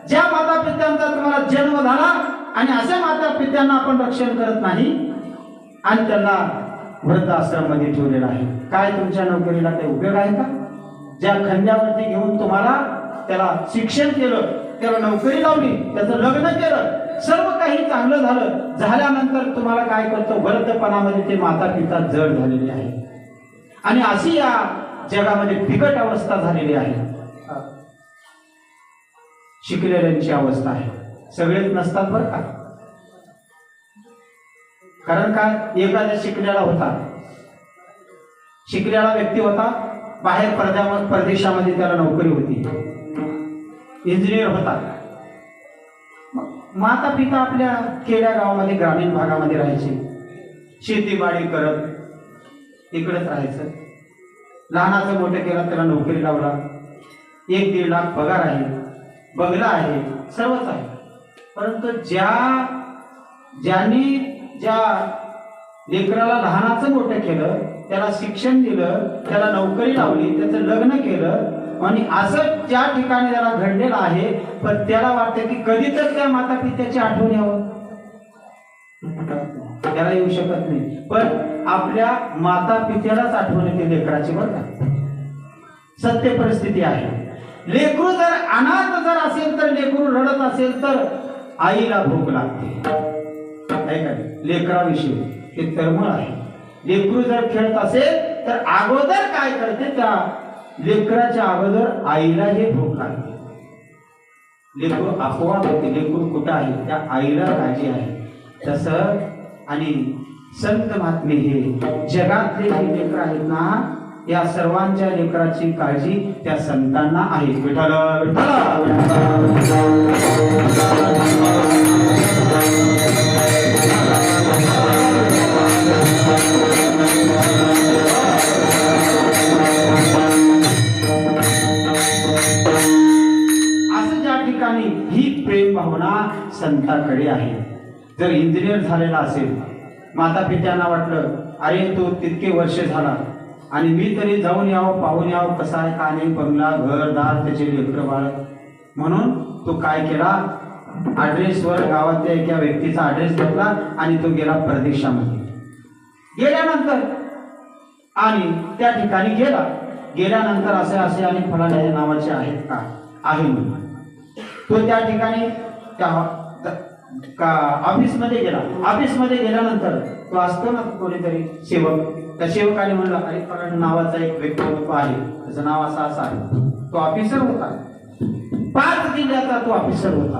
ज्या माता पित्यांचा तुम्हाला जन्म झाला आणि अशा माता पित्यांना आपण रक्षण करत नाही आणि त्यांना वृद्धाश्रममध्ये ठेवलेला आहे. काय तुमच्या नोकरीला काही उपयोग आहे का? ज्या खंड्यावरती घेऊन तुम्हाला त्याला शिक्षण केलं, त्याला नोकरी लावली, त्याचं लग्न केलं, सर्व काही चांगलं झालं, झाल्यानंतर तुम्हाला काय करतो? वृद्धपणामध्ये ते माता पिता जड झालेले आहे. आणि अशी या जगामध्ये बिकट अवस्था झालेली आहे. शिकलेल्यांची अवस्था आहे. सगळेच नसतात बरं का. कारण काय? एखाद्या शिकलेला व्यक्ती होता, बाहेर परदेशामध्ये त्याला नोकरी होती, इंजिनियर होता. माता पिता आपल्या खेड्या गावामध्ये, ग्रामीण भागामध्ये राहायचे, शेतीबाडी करत इकडेच राहायचं. लहानाचं मोठं केलं, त्याला नोकरी लावला, 1-1.5 लाख पगार आहे, बंगला आहे, सर्वच आहे. परंतु ज्यांनी ज्या लेकराला लहानाचं मोठं केलं, त्याला शिक्षण दिलं, त्याला नोकरी लावली, त्याचं लग्न केलं आणि असं ज्या ठिकाणी त्याला घडलेलं आहे, पण त्याला वाटतं की कधी तर त्या माता पित्याची आठवण यावं, त्याला येऊ शकत नाही. पण आपल्या माता पित्यालाच आठवण येते लेकराची, बरं का. सत्य परिस्थिती आहे. लेकरू जर अनाथ जर असेल तर, लेकरू रडत असेल तर आईला भूक लागते. लेकराविषयी हे तळमळ आहे. लेकरू जर खेळत असेल तर अगोदर काय करते? त्या लेकराच्या अगोदर आईला हे भूक लागते. लेकरू आपोआप होते. लेकरू कुठं आहे? त्या आईला काळजी आहे. तसं आणि संत महात्मे हे जगातले जे लेकर आहेत ना, या सर्वांच्या लेकराची काळजी त्या संतांना आहे. विठ्ठल असं ज्या ठिकाणी ही प्रेम भावना संतांकडे आहे. जर इंजिनियर झालेला असेल, माता पित्यांना वाटलं अरे तो तितके वर्ष झाला आणि मी तरी जाऊन यावं, पाहून यावं कसा आहे का नाही, बंगला, घरदार, त्याचे लेकरं बाळ, म्हणून तो काय केला? ॲड्रेसवर गावातल्या एका व्यक्तीचा ॲड्रेस घेतला आणि तो गेला परदेशामध्ये. गेल्यानंतर आणि त्या ठिकाणी गेल्यानंतर असे आणि फलाण्या नावाचे आहेत का? आहे म्हणून तो त्या ठिकाणी त्या ऑफिसमध्ये गेला. ऑफिसमध्ये गेल्यानंतर तो असतो ना कोणीतरी सेवक, त्या सेवकाने म्हणलं अरे फलाण्या नावाचा एक व्यक्तिमत्व आहे, त्याचं नाव असं आहे. तो ऑफिसर होता, 5 जिल्ह्याचा तो ऑफिसर होता.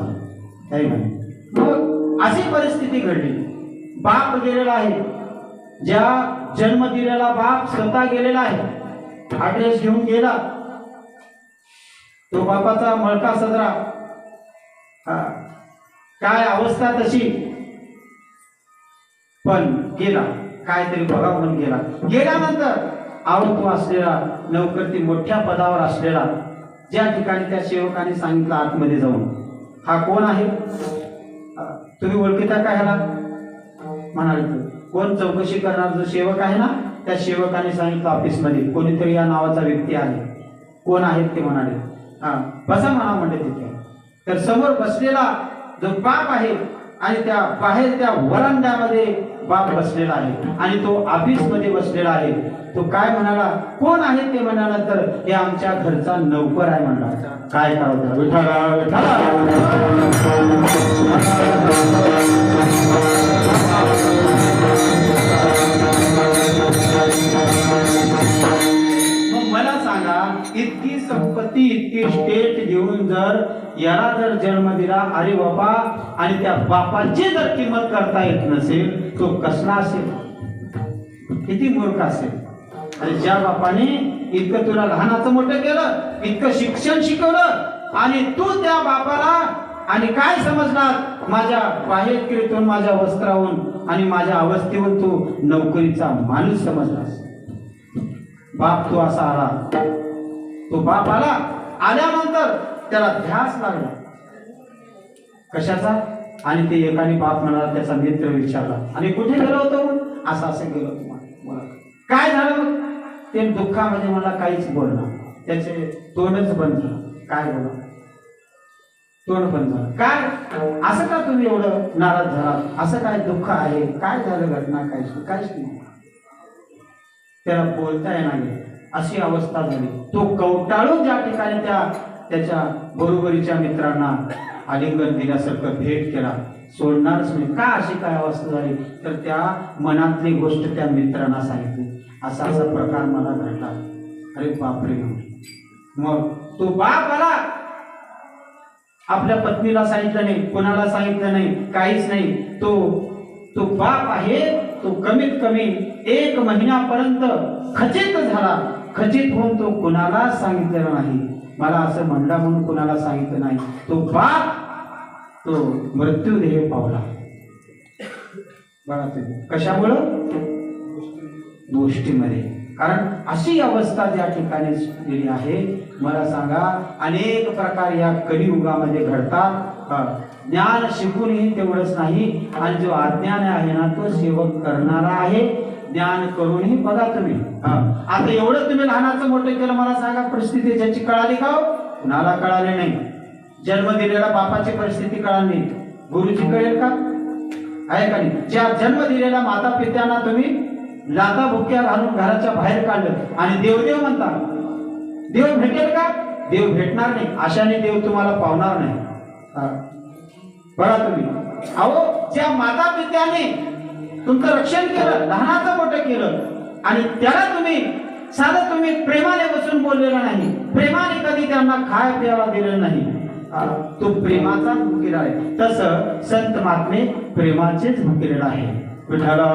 मग अशी परिस्थिती घडली. बाप गेलेला आहे, ज्या जन्म दिलेला बाप स्वतः गेलेला आहे, ॲड्रेस घेऊन गेला. तो बापाचा मळका सदरा, काय अवस्था तशी, पण गेला, काहीतरी बघा म्हणून गेला. गेल्यानंतर आवडतो असलेला नोकर, ती मोठ्या पदावर असलेला, ज्या ठिकाणी त्या सेवकाने सांगितलं आतमध्ये जाऊन, हा कोण आहे? तुम्ही ओळखीता का ह्याला? म्हणाले कोण? चौकशी करणार जो सेवक आहे ना, त्या सेवकाने सांगितलं ऑफिसमध्ये कोणीतरी या नावाचा व्यक्ती आहे. कोण आहेत ते म्हणाले. बसा म्हणा म्हणले तिथे. तर समोर बसलेला जो बाप आहे आणि त्या बाहेर त्या वरांड्यामध्ये बाप बसलेला आहे आणि तो ऑफिस मध्ये बसलेला आहे. तो काय म्हणाला? कोण आहे ते म्हणाल्यानंतर हे आमच्या घरचा नौकर आहे म्हणला. काय करावं त्याला? विठाला मग मला सांगा, इतकी संपत्ती, इतकी स्टेट घेऊन जर याला जर जन्म दिला, अरे बाबा, आणि त्या बापाची जर किंमत करता येत नसेल, तो कसला असेल? किती मूर्ख असेल. आणि ज्या बापाने इतकं तुला लहानाचं मोठं केलं, इतकं शिक्षण शिकवलं, आणि तू त्या बापाला आणि काय समजणार? माझ्या बाहेरकीतून, माझ्या वस्त्राहून आणि माझ्या अवस्थेहून तू नोकरीचा माणूस समजलास. बाप तो असा आला. तो बाप आला, आल्यानंतर त्याला ध्यास लागला कशाचा. आणि ते एकाने बाप म्हणाला, त्याचा मित्र विचारला, आणि कुठे गेलो होतो. असं असं गेलो होतो. काय झालं मग. ते दुःखामध्ये मला काहीच बोलणार, त्याचे तोंडच बंद झालं. काय बोला, तोंड बंद झालं. काय असं का तुम्ही एवढं नाराज झालात, असं काय दुःख आहे, काय झालं, घटना काय, काहीच नाही. त्याला बोलता येणार नाही अशी अवस्था झाली. तो कवटाळून ज्या ठिकाणी त्याच्या बरोबरीच्या मित्रांना आलिंगन दिल्यासारखं भेट केला, सोडणारच नाही. का अशी काय अवस्था झाली, तर त्या मनातली गोष्ट त्या मित्रांना सांगितली, असा असा प्रकार मला घडला. अरे बापरे. मग तो बाप आला, आपल्या पत्नीला सांगितलं नाही, कोणाला सांगितलं नाही, काहीच नाही. तो बाप आहे, तो कमीत कमी 1 महिन्यापर्यंत खचित झाला. खचित होऊन तो कुणाला सांगितलेला नाही, मला असं म्हणला म्हणून कुणाला सांगितलं नाही. तो बाप तो मृत्यूदेह पावला. बघा तुम्ही कशामुळं, गोष्टीमध्ये. कारण अशी अवस्था ज्या ठिकाणी गेली आहे, मला सांगा, अनेक प्रकार या कलियुगामध्ये घडतात. ज्ञान शिकूनही तेवढंच नाही, आणि जो अज्ञान आहे ना, तो सेवक करणारा आहे. ज्ञान करूनही बघा तुम्ही. आता एवढं तुम्ही लहानाचं मोठं केलं, मला सांगा, परिस्थिती ज्याची कळाली का. कुणाला कळाली नाही. जन्म दिलेल्या बापाची परिस्थिती कळाली नाही, गुरुची कळेल का, आहे का नाही. ज्या जन्म दिलेल्या माता पित्यांना तुम्ही लाता बुक्या घालून घराच्या बाहेर काढलं आणि देवदेव म्हणता, देव भेटेल का. देव भेटणार नाही, अशाने देव तुम्हाला पावणार नाही. बघा तुम्ही, अहो ज्या माता पित्याने तुमचं रक्षण केलं, लहानाचं मोठं केलं, आणि त्याला तुम्ही प्रेमाने बसून बोललेलं नाही, प्रेमाने कधी त्यांना खाय प्यायला दिलेलं नाही, तो प्रेमाचा भुकेला आहे. तसं संत महात्मे प्रेमाचेच भुकेलेला आहे. विठ्ठला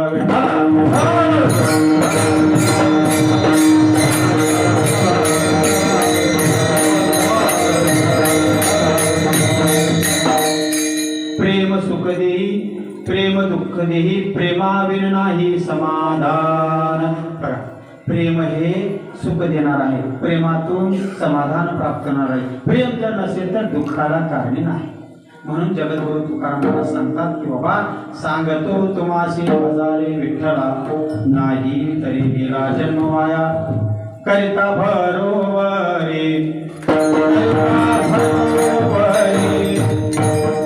प्रेम सुख देई, प्रेम दुःख देई, प्रेमाविन नाही समाधान. प्रेम हे सुख देणार आहे, प्रेमातून समाधान प्राप्त होणार आहे. प्रेम जर नसेल तर दुःखाला कारणे नाही. म्हणून जगद्गुरु तुकाराम महाराज सांगतात की बाबा, सांगतो तुम्हासी हजारे विठ्ठला, नाही तरी गेला जन्म वाया. करिता भरोवरे, करिता भरोवरे,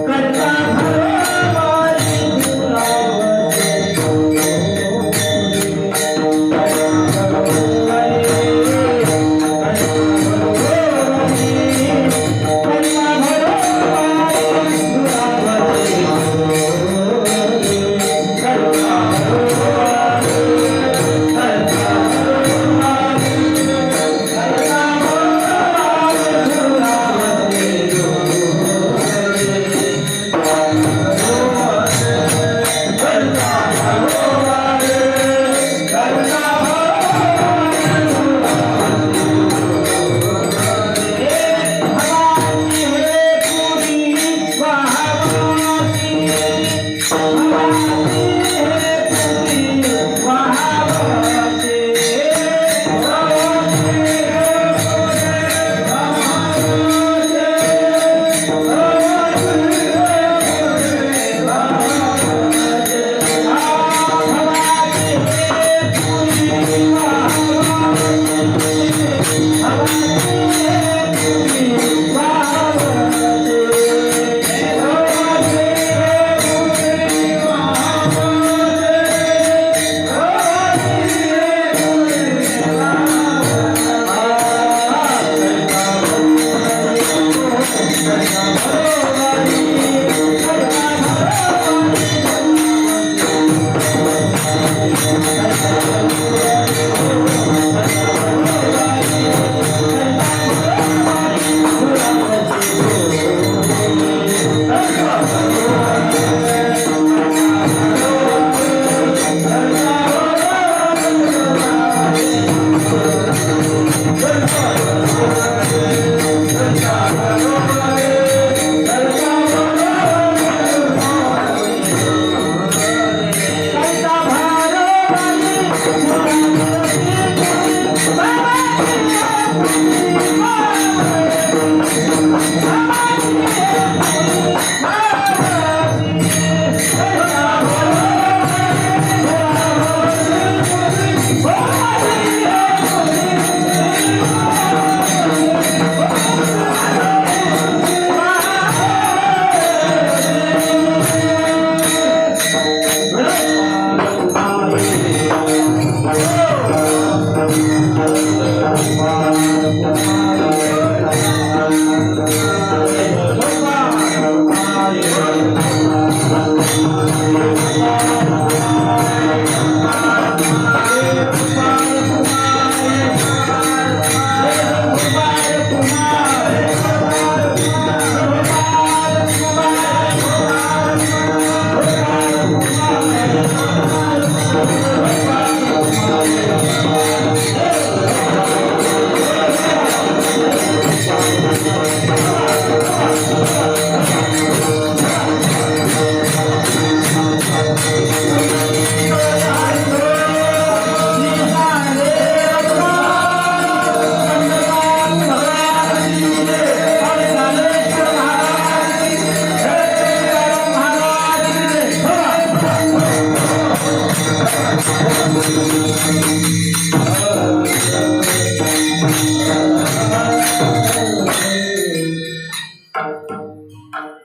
करिता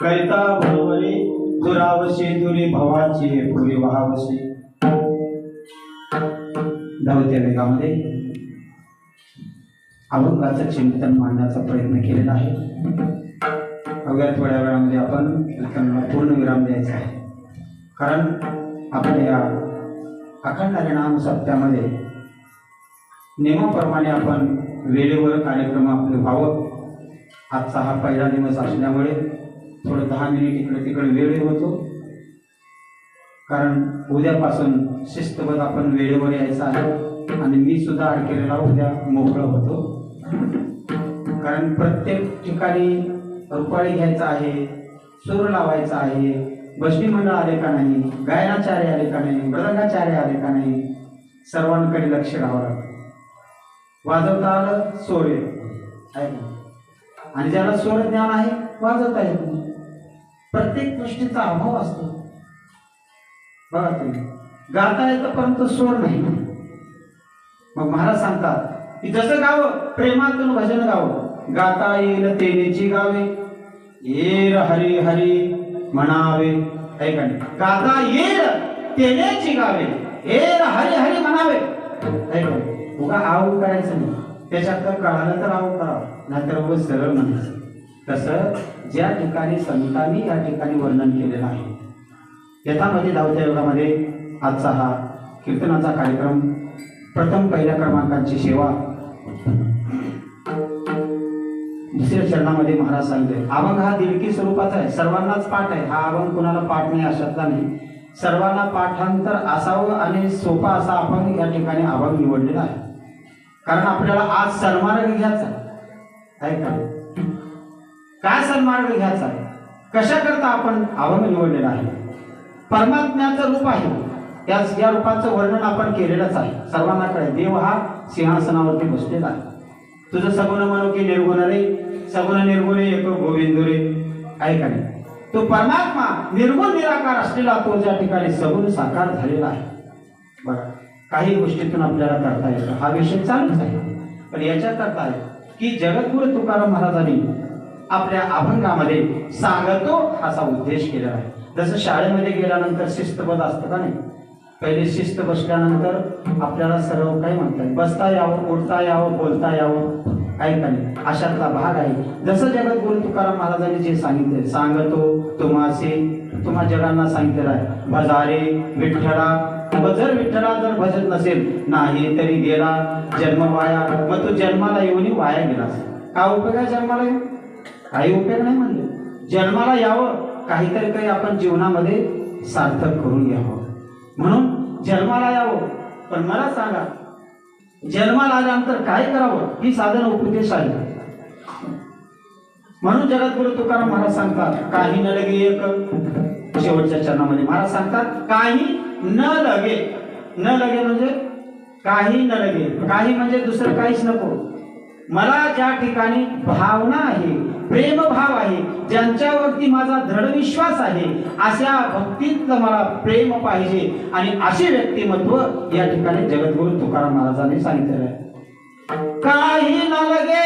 करिता बरोबरी दुरावशी दुरी भवाची पुरी वहावशी. धावत्या वेगामध्ये अभंगाचं चिंतन मांडण्याचा प्रयत्न केलेला आहे. अवघ्या थोड्या वेळामध्ये आपण कीर्तनाला पूर्ण विराम द्यायचा आहे. कारण आपल्या या अखंड हरिनाम सप्त्यामध्ये नियमाप्रमाणे आपण वेळेवर कार्यक्रम आपले व्हावं. आजचा हा पहिला दिवस असल्यामुळे थोडं 10 मिनिट इकडे तिकडे वेळ होतो. कारण उद्यापासून शिस्तबद्ध आपण वेळेवर यायचं आहे आणि मी सुद्धा अडकेलेला उद्या मोकळं होतो. कारण प्रत्येक ठिकाणी रुपाळी घ्यायचा आहे, सूर लावायचा आहे, भजनी मंडळ आले का नाही, गायनाचार्य आले का नाही, मृदंगाचार्य आले का नाही, सर्वांकडे लक्ष द्यावं लागतं. वाजवता आलं सोर आहे आणि ज्याला सोर ज्ञान आहे वाजवता येत नाही. प्रत्येक गोष्टीचा अभाव असतो. बघा तुम्ही गाता येतं परंतु सोर नाही. मग महाराज सांगतात की जसं गावं प्रेमातून भजन गावं, गाता येईल तेनेची गावे, येर हरी हरी म्हणावे. ऐका नाही, गाता येईल तेनेची गावे, येर हरी हरी म्हणावे. ऐका उगा आऊ करायचं नाही. त्याच्यात तर कळालं तर आऊ करावं, नाहीतर उगा सरळ म्हणायचं. तसं ज्या ठिकाणी संतांनी या ठिकाणी वर्णन केलेलं आहे. यथामध्ये धावत्या योगामध्ये आजचा हा कीर्तनाचा कार्यक्रम प्रथम पहिल्या क्रमांकाची सेवा. दुसऱ्या चरणामध्ये महाराज सांगते अभंग हा दिडकी स्वरूपाचा आहे. सर्वांनाच पाठ आहे. हा अभंग कुणाला पाठ नाही अशातला नाही. सर्वांना पाठांतर असावं आणि सोपा असा अभंग या ठिकाणी अभंग निवडलेला आहे. कारण आपल्याला आज सन्मार्ग घ्यायचा आहे का? काय सन्मार्ग घ्यायचा आहे? कशा करता आपण अभंग निवडलेला आहे? परमात्म्याचं रूप आहे. त्याच या रूपाचं वर्णन आपण केलेलंच आहे. सर्वांना कळेल देव हा सिंहासनावरती बसलेला आहे. तुझं सगुण म्हणू की निर्गुण रे, सगुण निर्गुण एक गोविंद रे. ऐका नाही, तो परमात्मा निर्गुण निराकार असलेला तो ज्या ठिकाणी सगुण साकार झालेला आहे. बघा काही गोष्टीतून आपल्याला करता येतं. हा विषय चालूच आहे. पण याच्यात करता आहे की जगद्गुरु तुकाराम महाराजांनी आपल्या अभंगामध्ये सांगतो असा उद्देश केलेला आहे. जसं शाळेमध्ये गेल्यानंतर शिस्तबद्ध असतं का नाही, पहिले शिस्त बसल्यानंतर आपल्याला सर्व काही म्हणतात, बसता यावं, उठता यावं, बोलता यावं. ऐका नाही, अशातला भाग आहे. जसं जगद्गुरु तुकाराम महाराजांनी जे सांगितले, सांगतो तुम्हासे, तुम्हा जगांना सांगितलेलं आहे भजारे विठ्ठला. जर विठ्ठला जर भजत नसेल नाही तरी गेला जन्म वाया. मग तो जन्माला येऊन वाया गेलास. का उपयोग आहे जन्माला येऊन? काही उपयोग नाही म्हणले. जन्माला यावं, काहीतरी काही आपण जीवनामध्ये सार्थक करून घ्यावं म्हणून जन्माला यावं. पण मला सांगा जन्माला आल्यानंतर काय करावं ही साधन उपदेश आहे. म्हणून जगद्गुरु तुकाराम महाराज सांगतात काही न लगे एक. शेवटच्या चरणामध्ये महाराज सांगतात काही न लगे. न लगे म्हणजे काही न लगे. काही म्हणजे दुसरं काहीच नको. मला ज्या ठिकाणी भावना आहे, प्रेमभाव आहे, ज्यांच्यावरती माझा दृढ विश्वास आहे, अशा भक्तीत मला प्रेम पाहिजे. आणि असे व्यक्तिमत्व या ठिकाणी जगद्गुरु तुकाराम महाराजांनी सांगितलेलं आहे. काही न लगे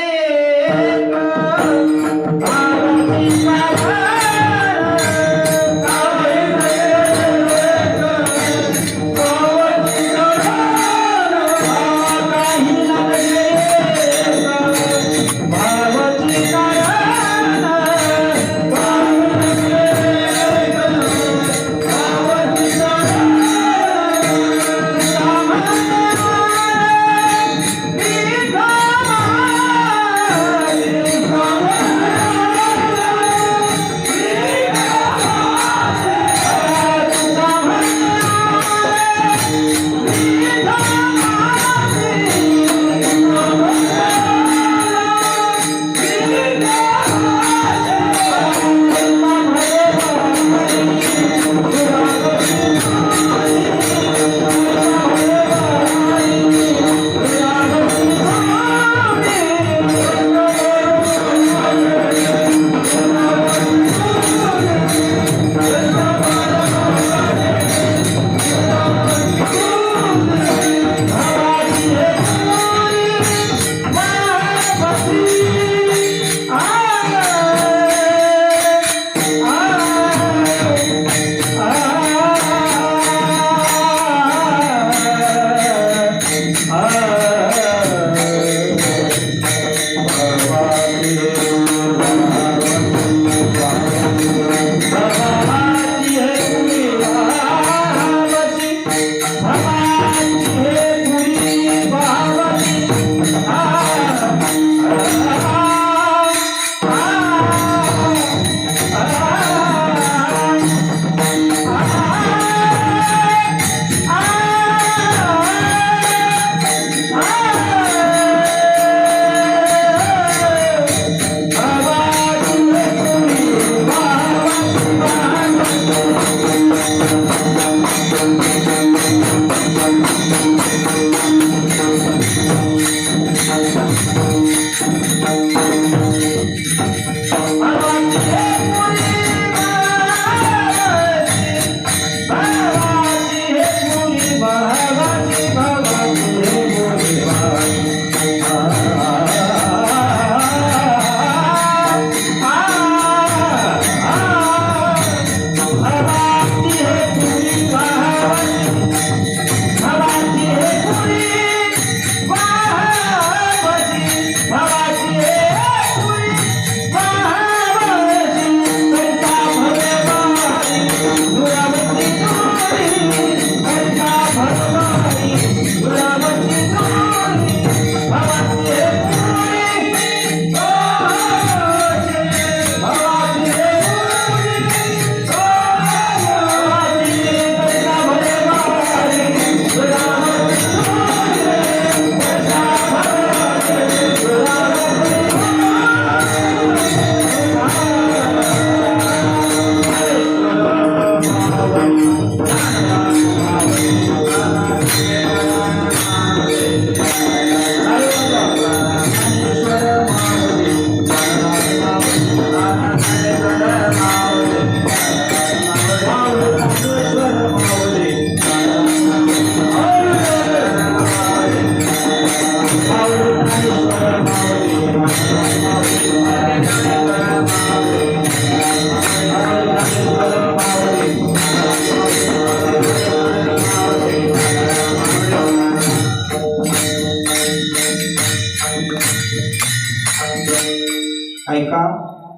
ऐका,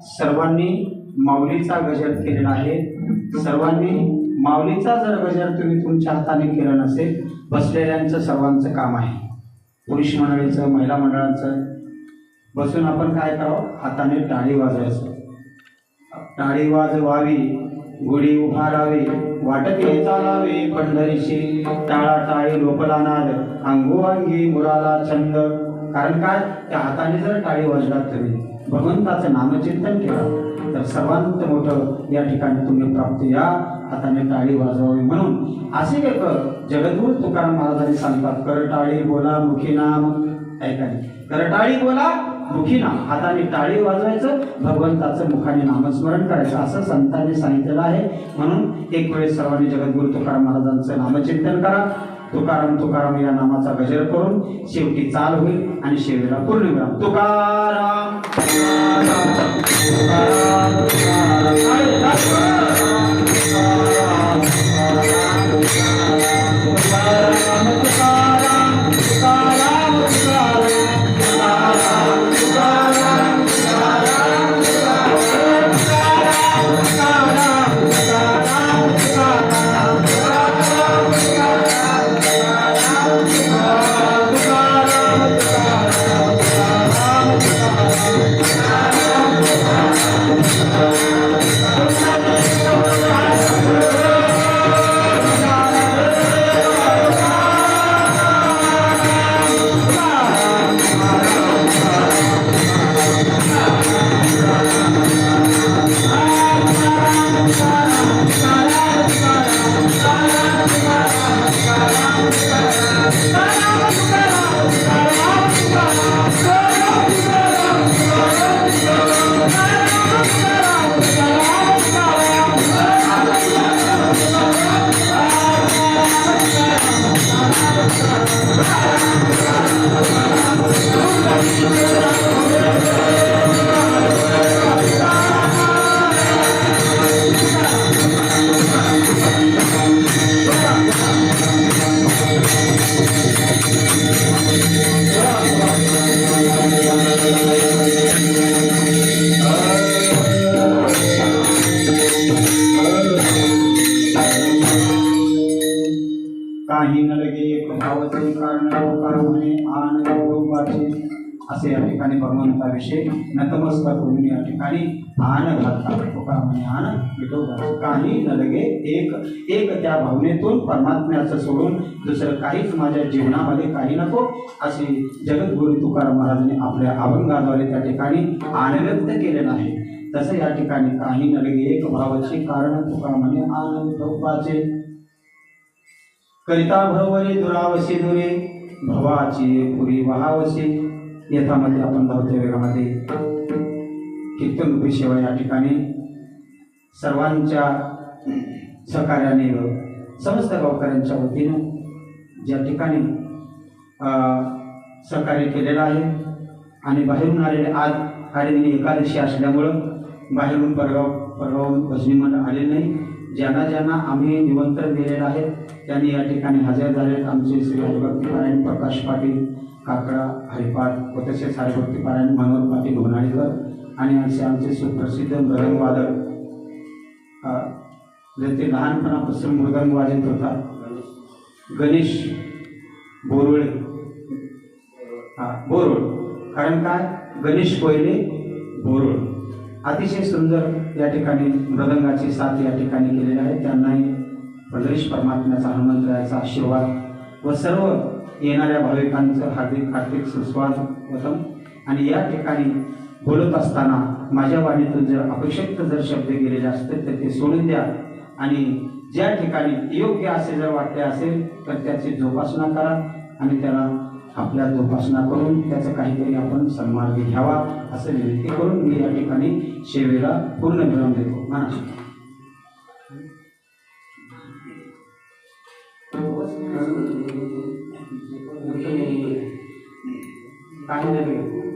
सर्वांनी माऊलीचा गजर केलेला आहे. सर्वांनी माऊलीचा जर गजर तुम्ही तुमच्या हाताने केला नसेल, बसलेल्यांचं सर्वांचं काम आहे. पुरुष मंडळीचं, महिला मंडळाचं. बसून आपण काय करावं? हाताने टाळी वाजवायचं. टाळी वाजवावी, गुढी उभारावी, वाटते चालावे पंढरीशी, टाळा टाळी लोपला नाद, अंगोअंगी मुराला छंद. कारण काय? त्या हाताने जर टाळी वाजलात तुम्ही, भगवंताचं नामचिंतन केलं, तर सर्वांत मोठं या ठिकाणी तुम्ही प्राप्त या हाताने टाळी वाजवावी. म्हणून असे एक जगद्गुरु तुकाराम महाराजांनी सांगतात, कर टाळी बोला मुखी नाम. ऐकाय, कर टाळी बोला मुखी नाम. हाताने टाळी वाजवायचं, भगवंताचं मुखाने नामस्मरण करायचं, असं संतांनी सांगितलेलं आहे. म्हणून एक वेळेस सर्वांनी जगद्गुरु तुकाराम महाराजांचं नामचिंतन करा. तुकाराम तुकाराम या नामाचा गजर करून शेवटी चाल होईल आणि शेवटीला पूर्ण विराम. तुकाराम तुकाराम तुकाराम तुकाराम काही न लगे एक भावचे कारण म्हणे आन कुटुंबाचे असे या ठिकाणी भगवंताविषयी नतमस्तक होऊन या ठिकाणी आन घालतात तुका म्हणे आन विठोबाचे काही न लगे एक एक त्या भावनेतून परमात्म्याचं सोडून दुसरं काहीच माझ्या जीवनामध्ये काही नको असे जगद्गुरु तुकाराम महाराजांनी आपल्या अभंगाद्वारे त्या ठिकाणी आन व्यक्त केलेलं आहे. तसं या ठिकाणी काही न लगे एक भावाचे कारण तुका म्हणे आन विठोबाचे करिता भवरे दुरावसे दुरे भवाची पुरी वहावसे. यथामध्ये आपण धावत्या वेगामध्ये कीर्तन रूपी सेवा या ठिकाणी सर्वांच्या सहकार्याने व समस्त गावकऱ्यांच्या वतीनं ज्या ठिकाणी सहकार्य केलेलं आहे आणि बाहेरून आलेले आज हरिदिनी एकादशी असल्यामुळं बाहेरून परगावून भजनी मंडळ आले नाही. ज्यांना आम्ही निमंत्रण दिलेलं आहे त्यांनी या ठिकाणी हजर झालेत. आमचे श्री हरिभक्ती पारायण प्रकाश पाटील काकडा हरिपाठ व तसेच हरिभक्ती पारायण मनोहर पाटील होनाळीकर आणि असे आमचे सुप्रसिद्ध मृदंगवादक ते लहानपणापासून मृदंग वाजत होता गणेश बोरुळे बोरुळ कारण काय गणेश कोयले बोरुळ अतिशय सुंदर या ठिकाणी मृदंगाची साथ या ठिकाणी केलेली आहे. त्यांनाही प्रदेश परमात्म्याचा हनुमंतरायाचा आशीर्वाद व सर्व येणाऱ्या भाविकांचं हार्दिक हार्दिक सुस्वागतम. आणि या ठिकाणी बोलत असताना माझ्या वाणीतून जर अपेक्षित जर शब्द गेलेले असतील तर ते सोडून द्या आणि ज्या ठिकाणी योग्य असे जर वाटले असेल तर त्याची जोपासना करा आणि त्याला आपल्या जोपासना करून त्याचं काहीतरी आपण सन्मान घ्यावा असं विनंती करून मी या ठिकाणी सेवेला पूर्ण विराम देतो. काही नाही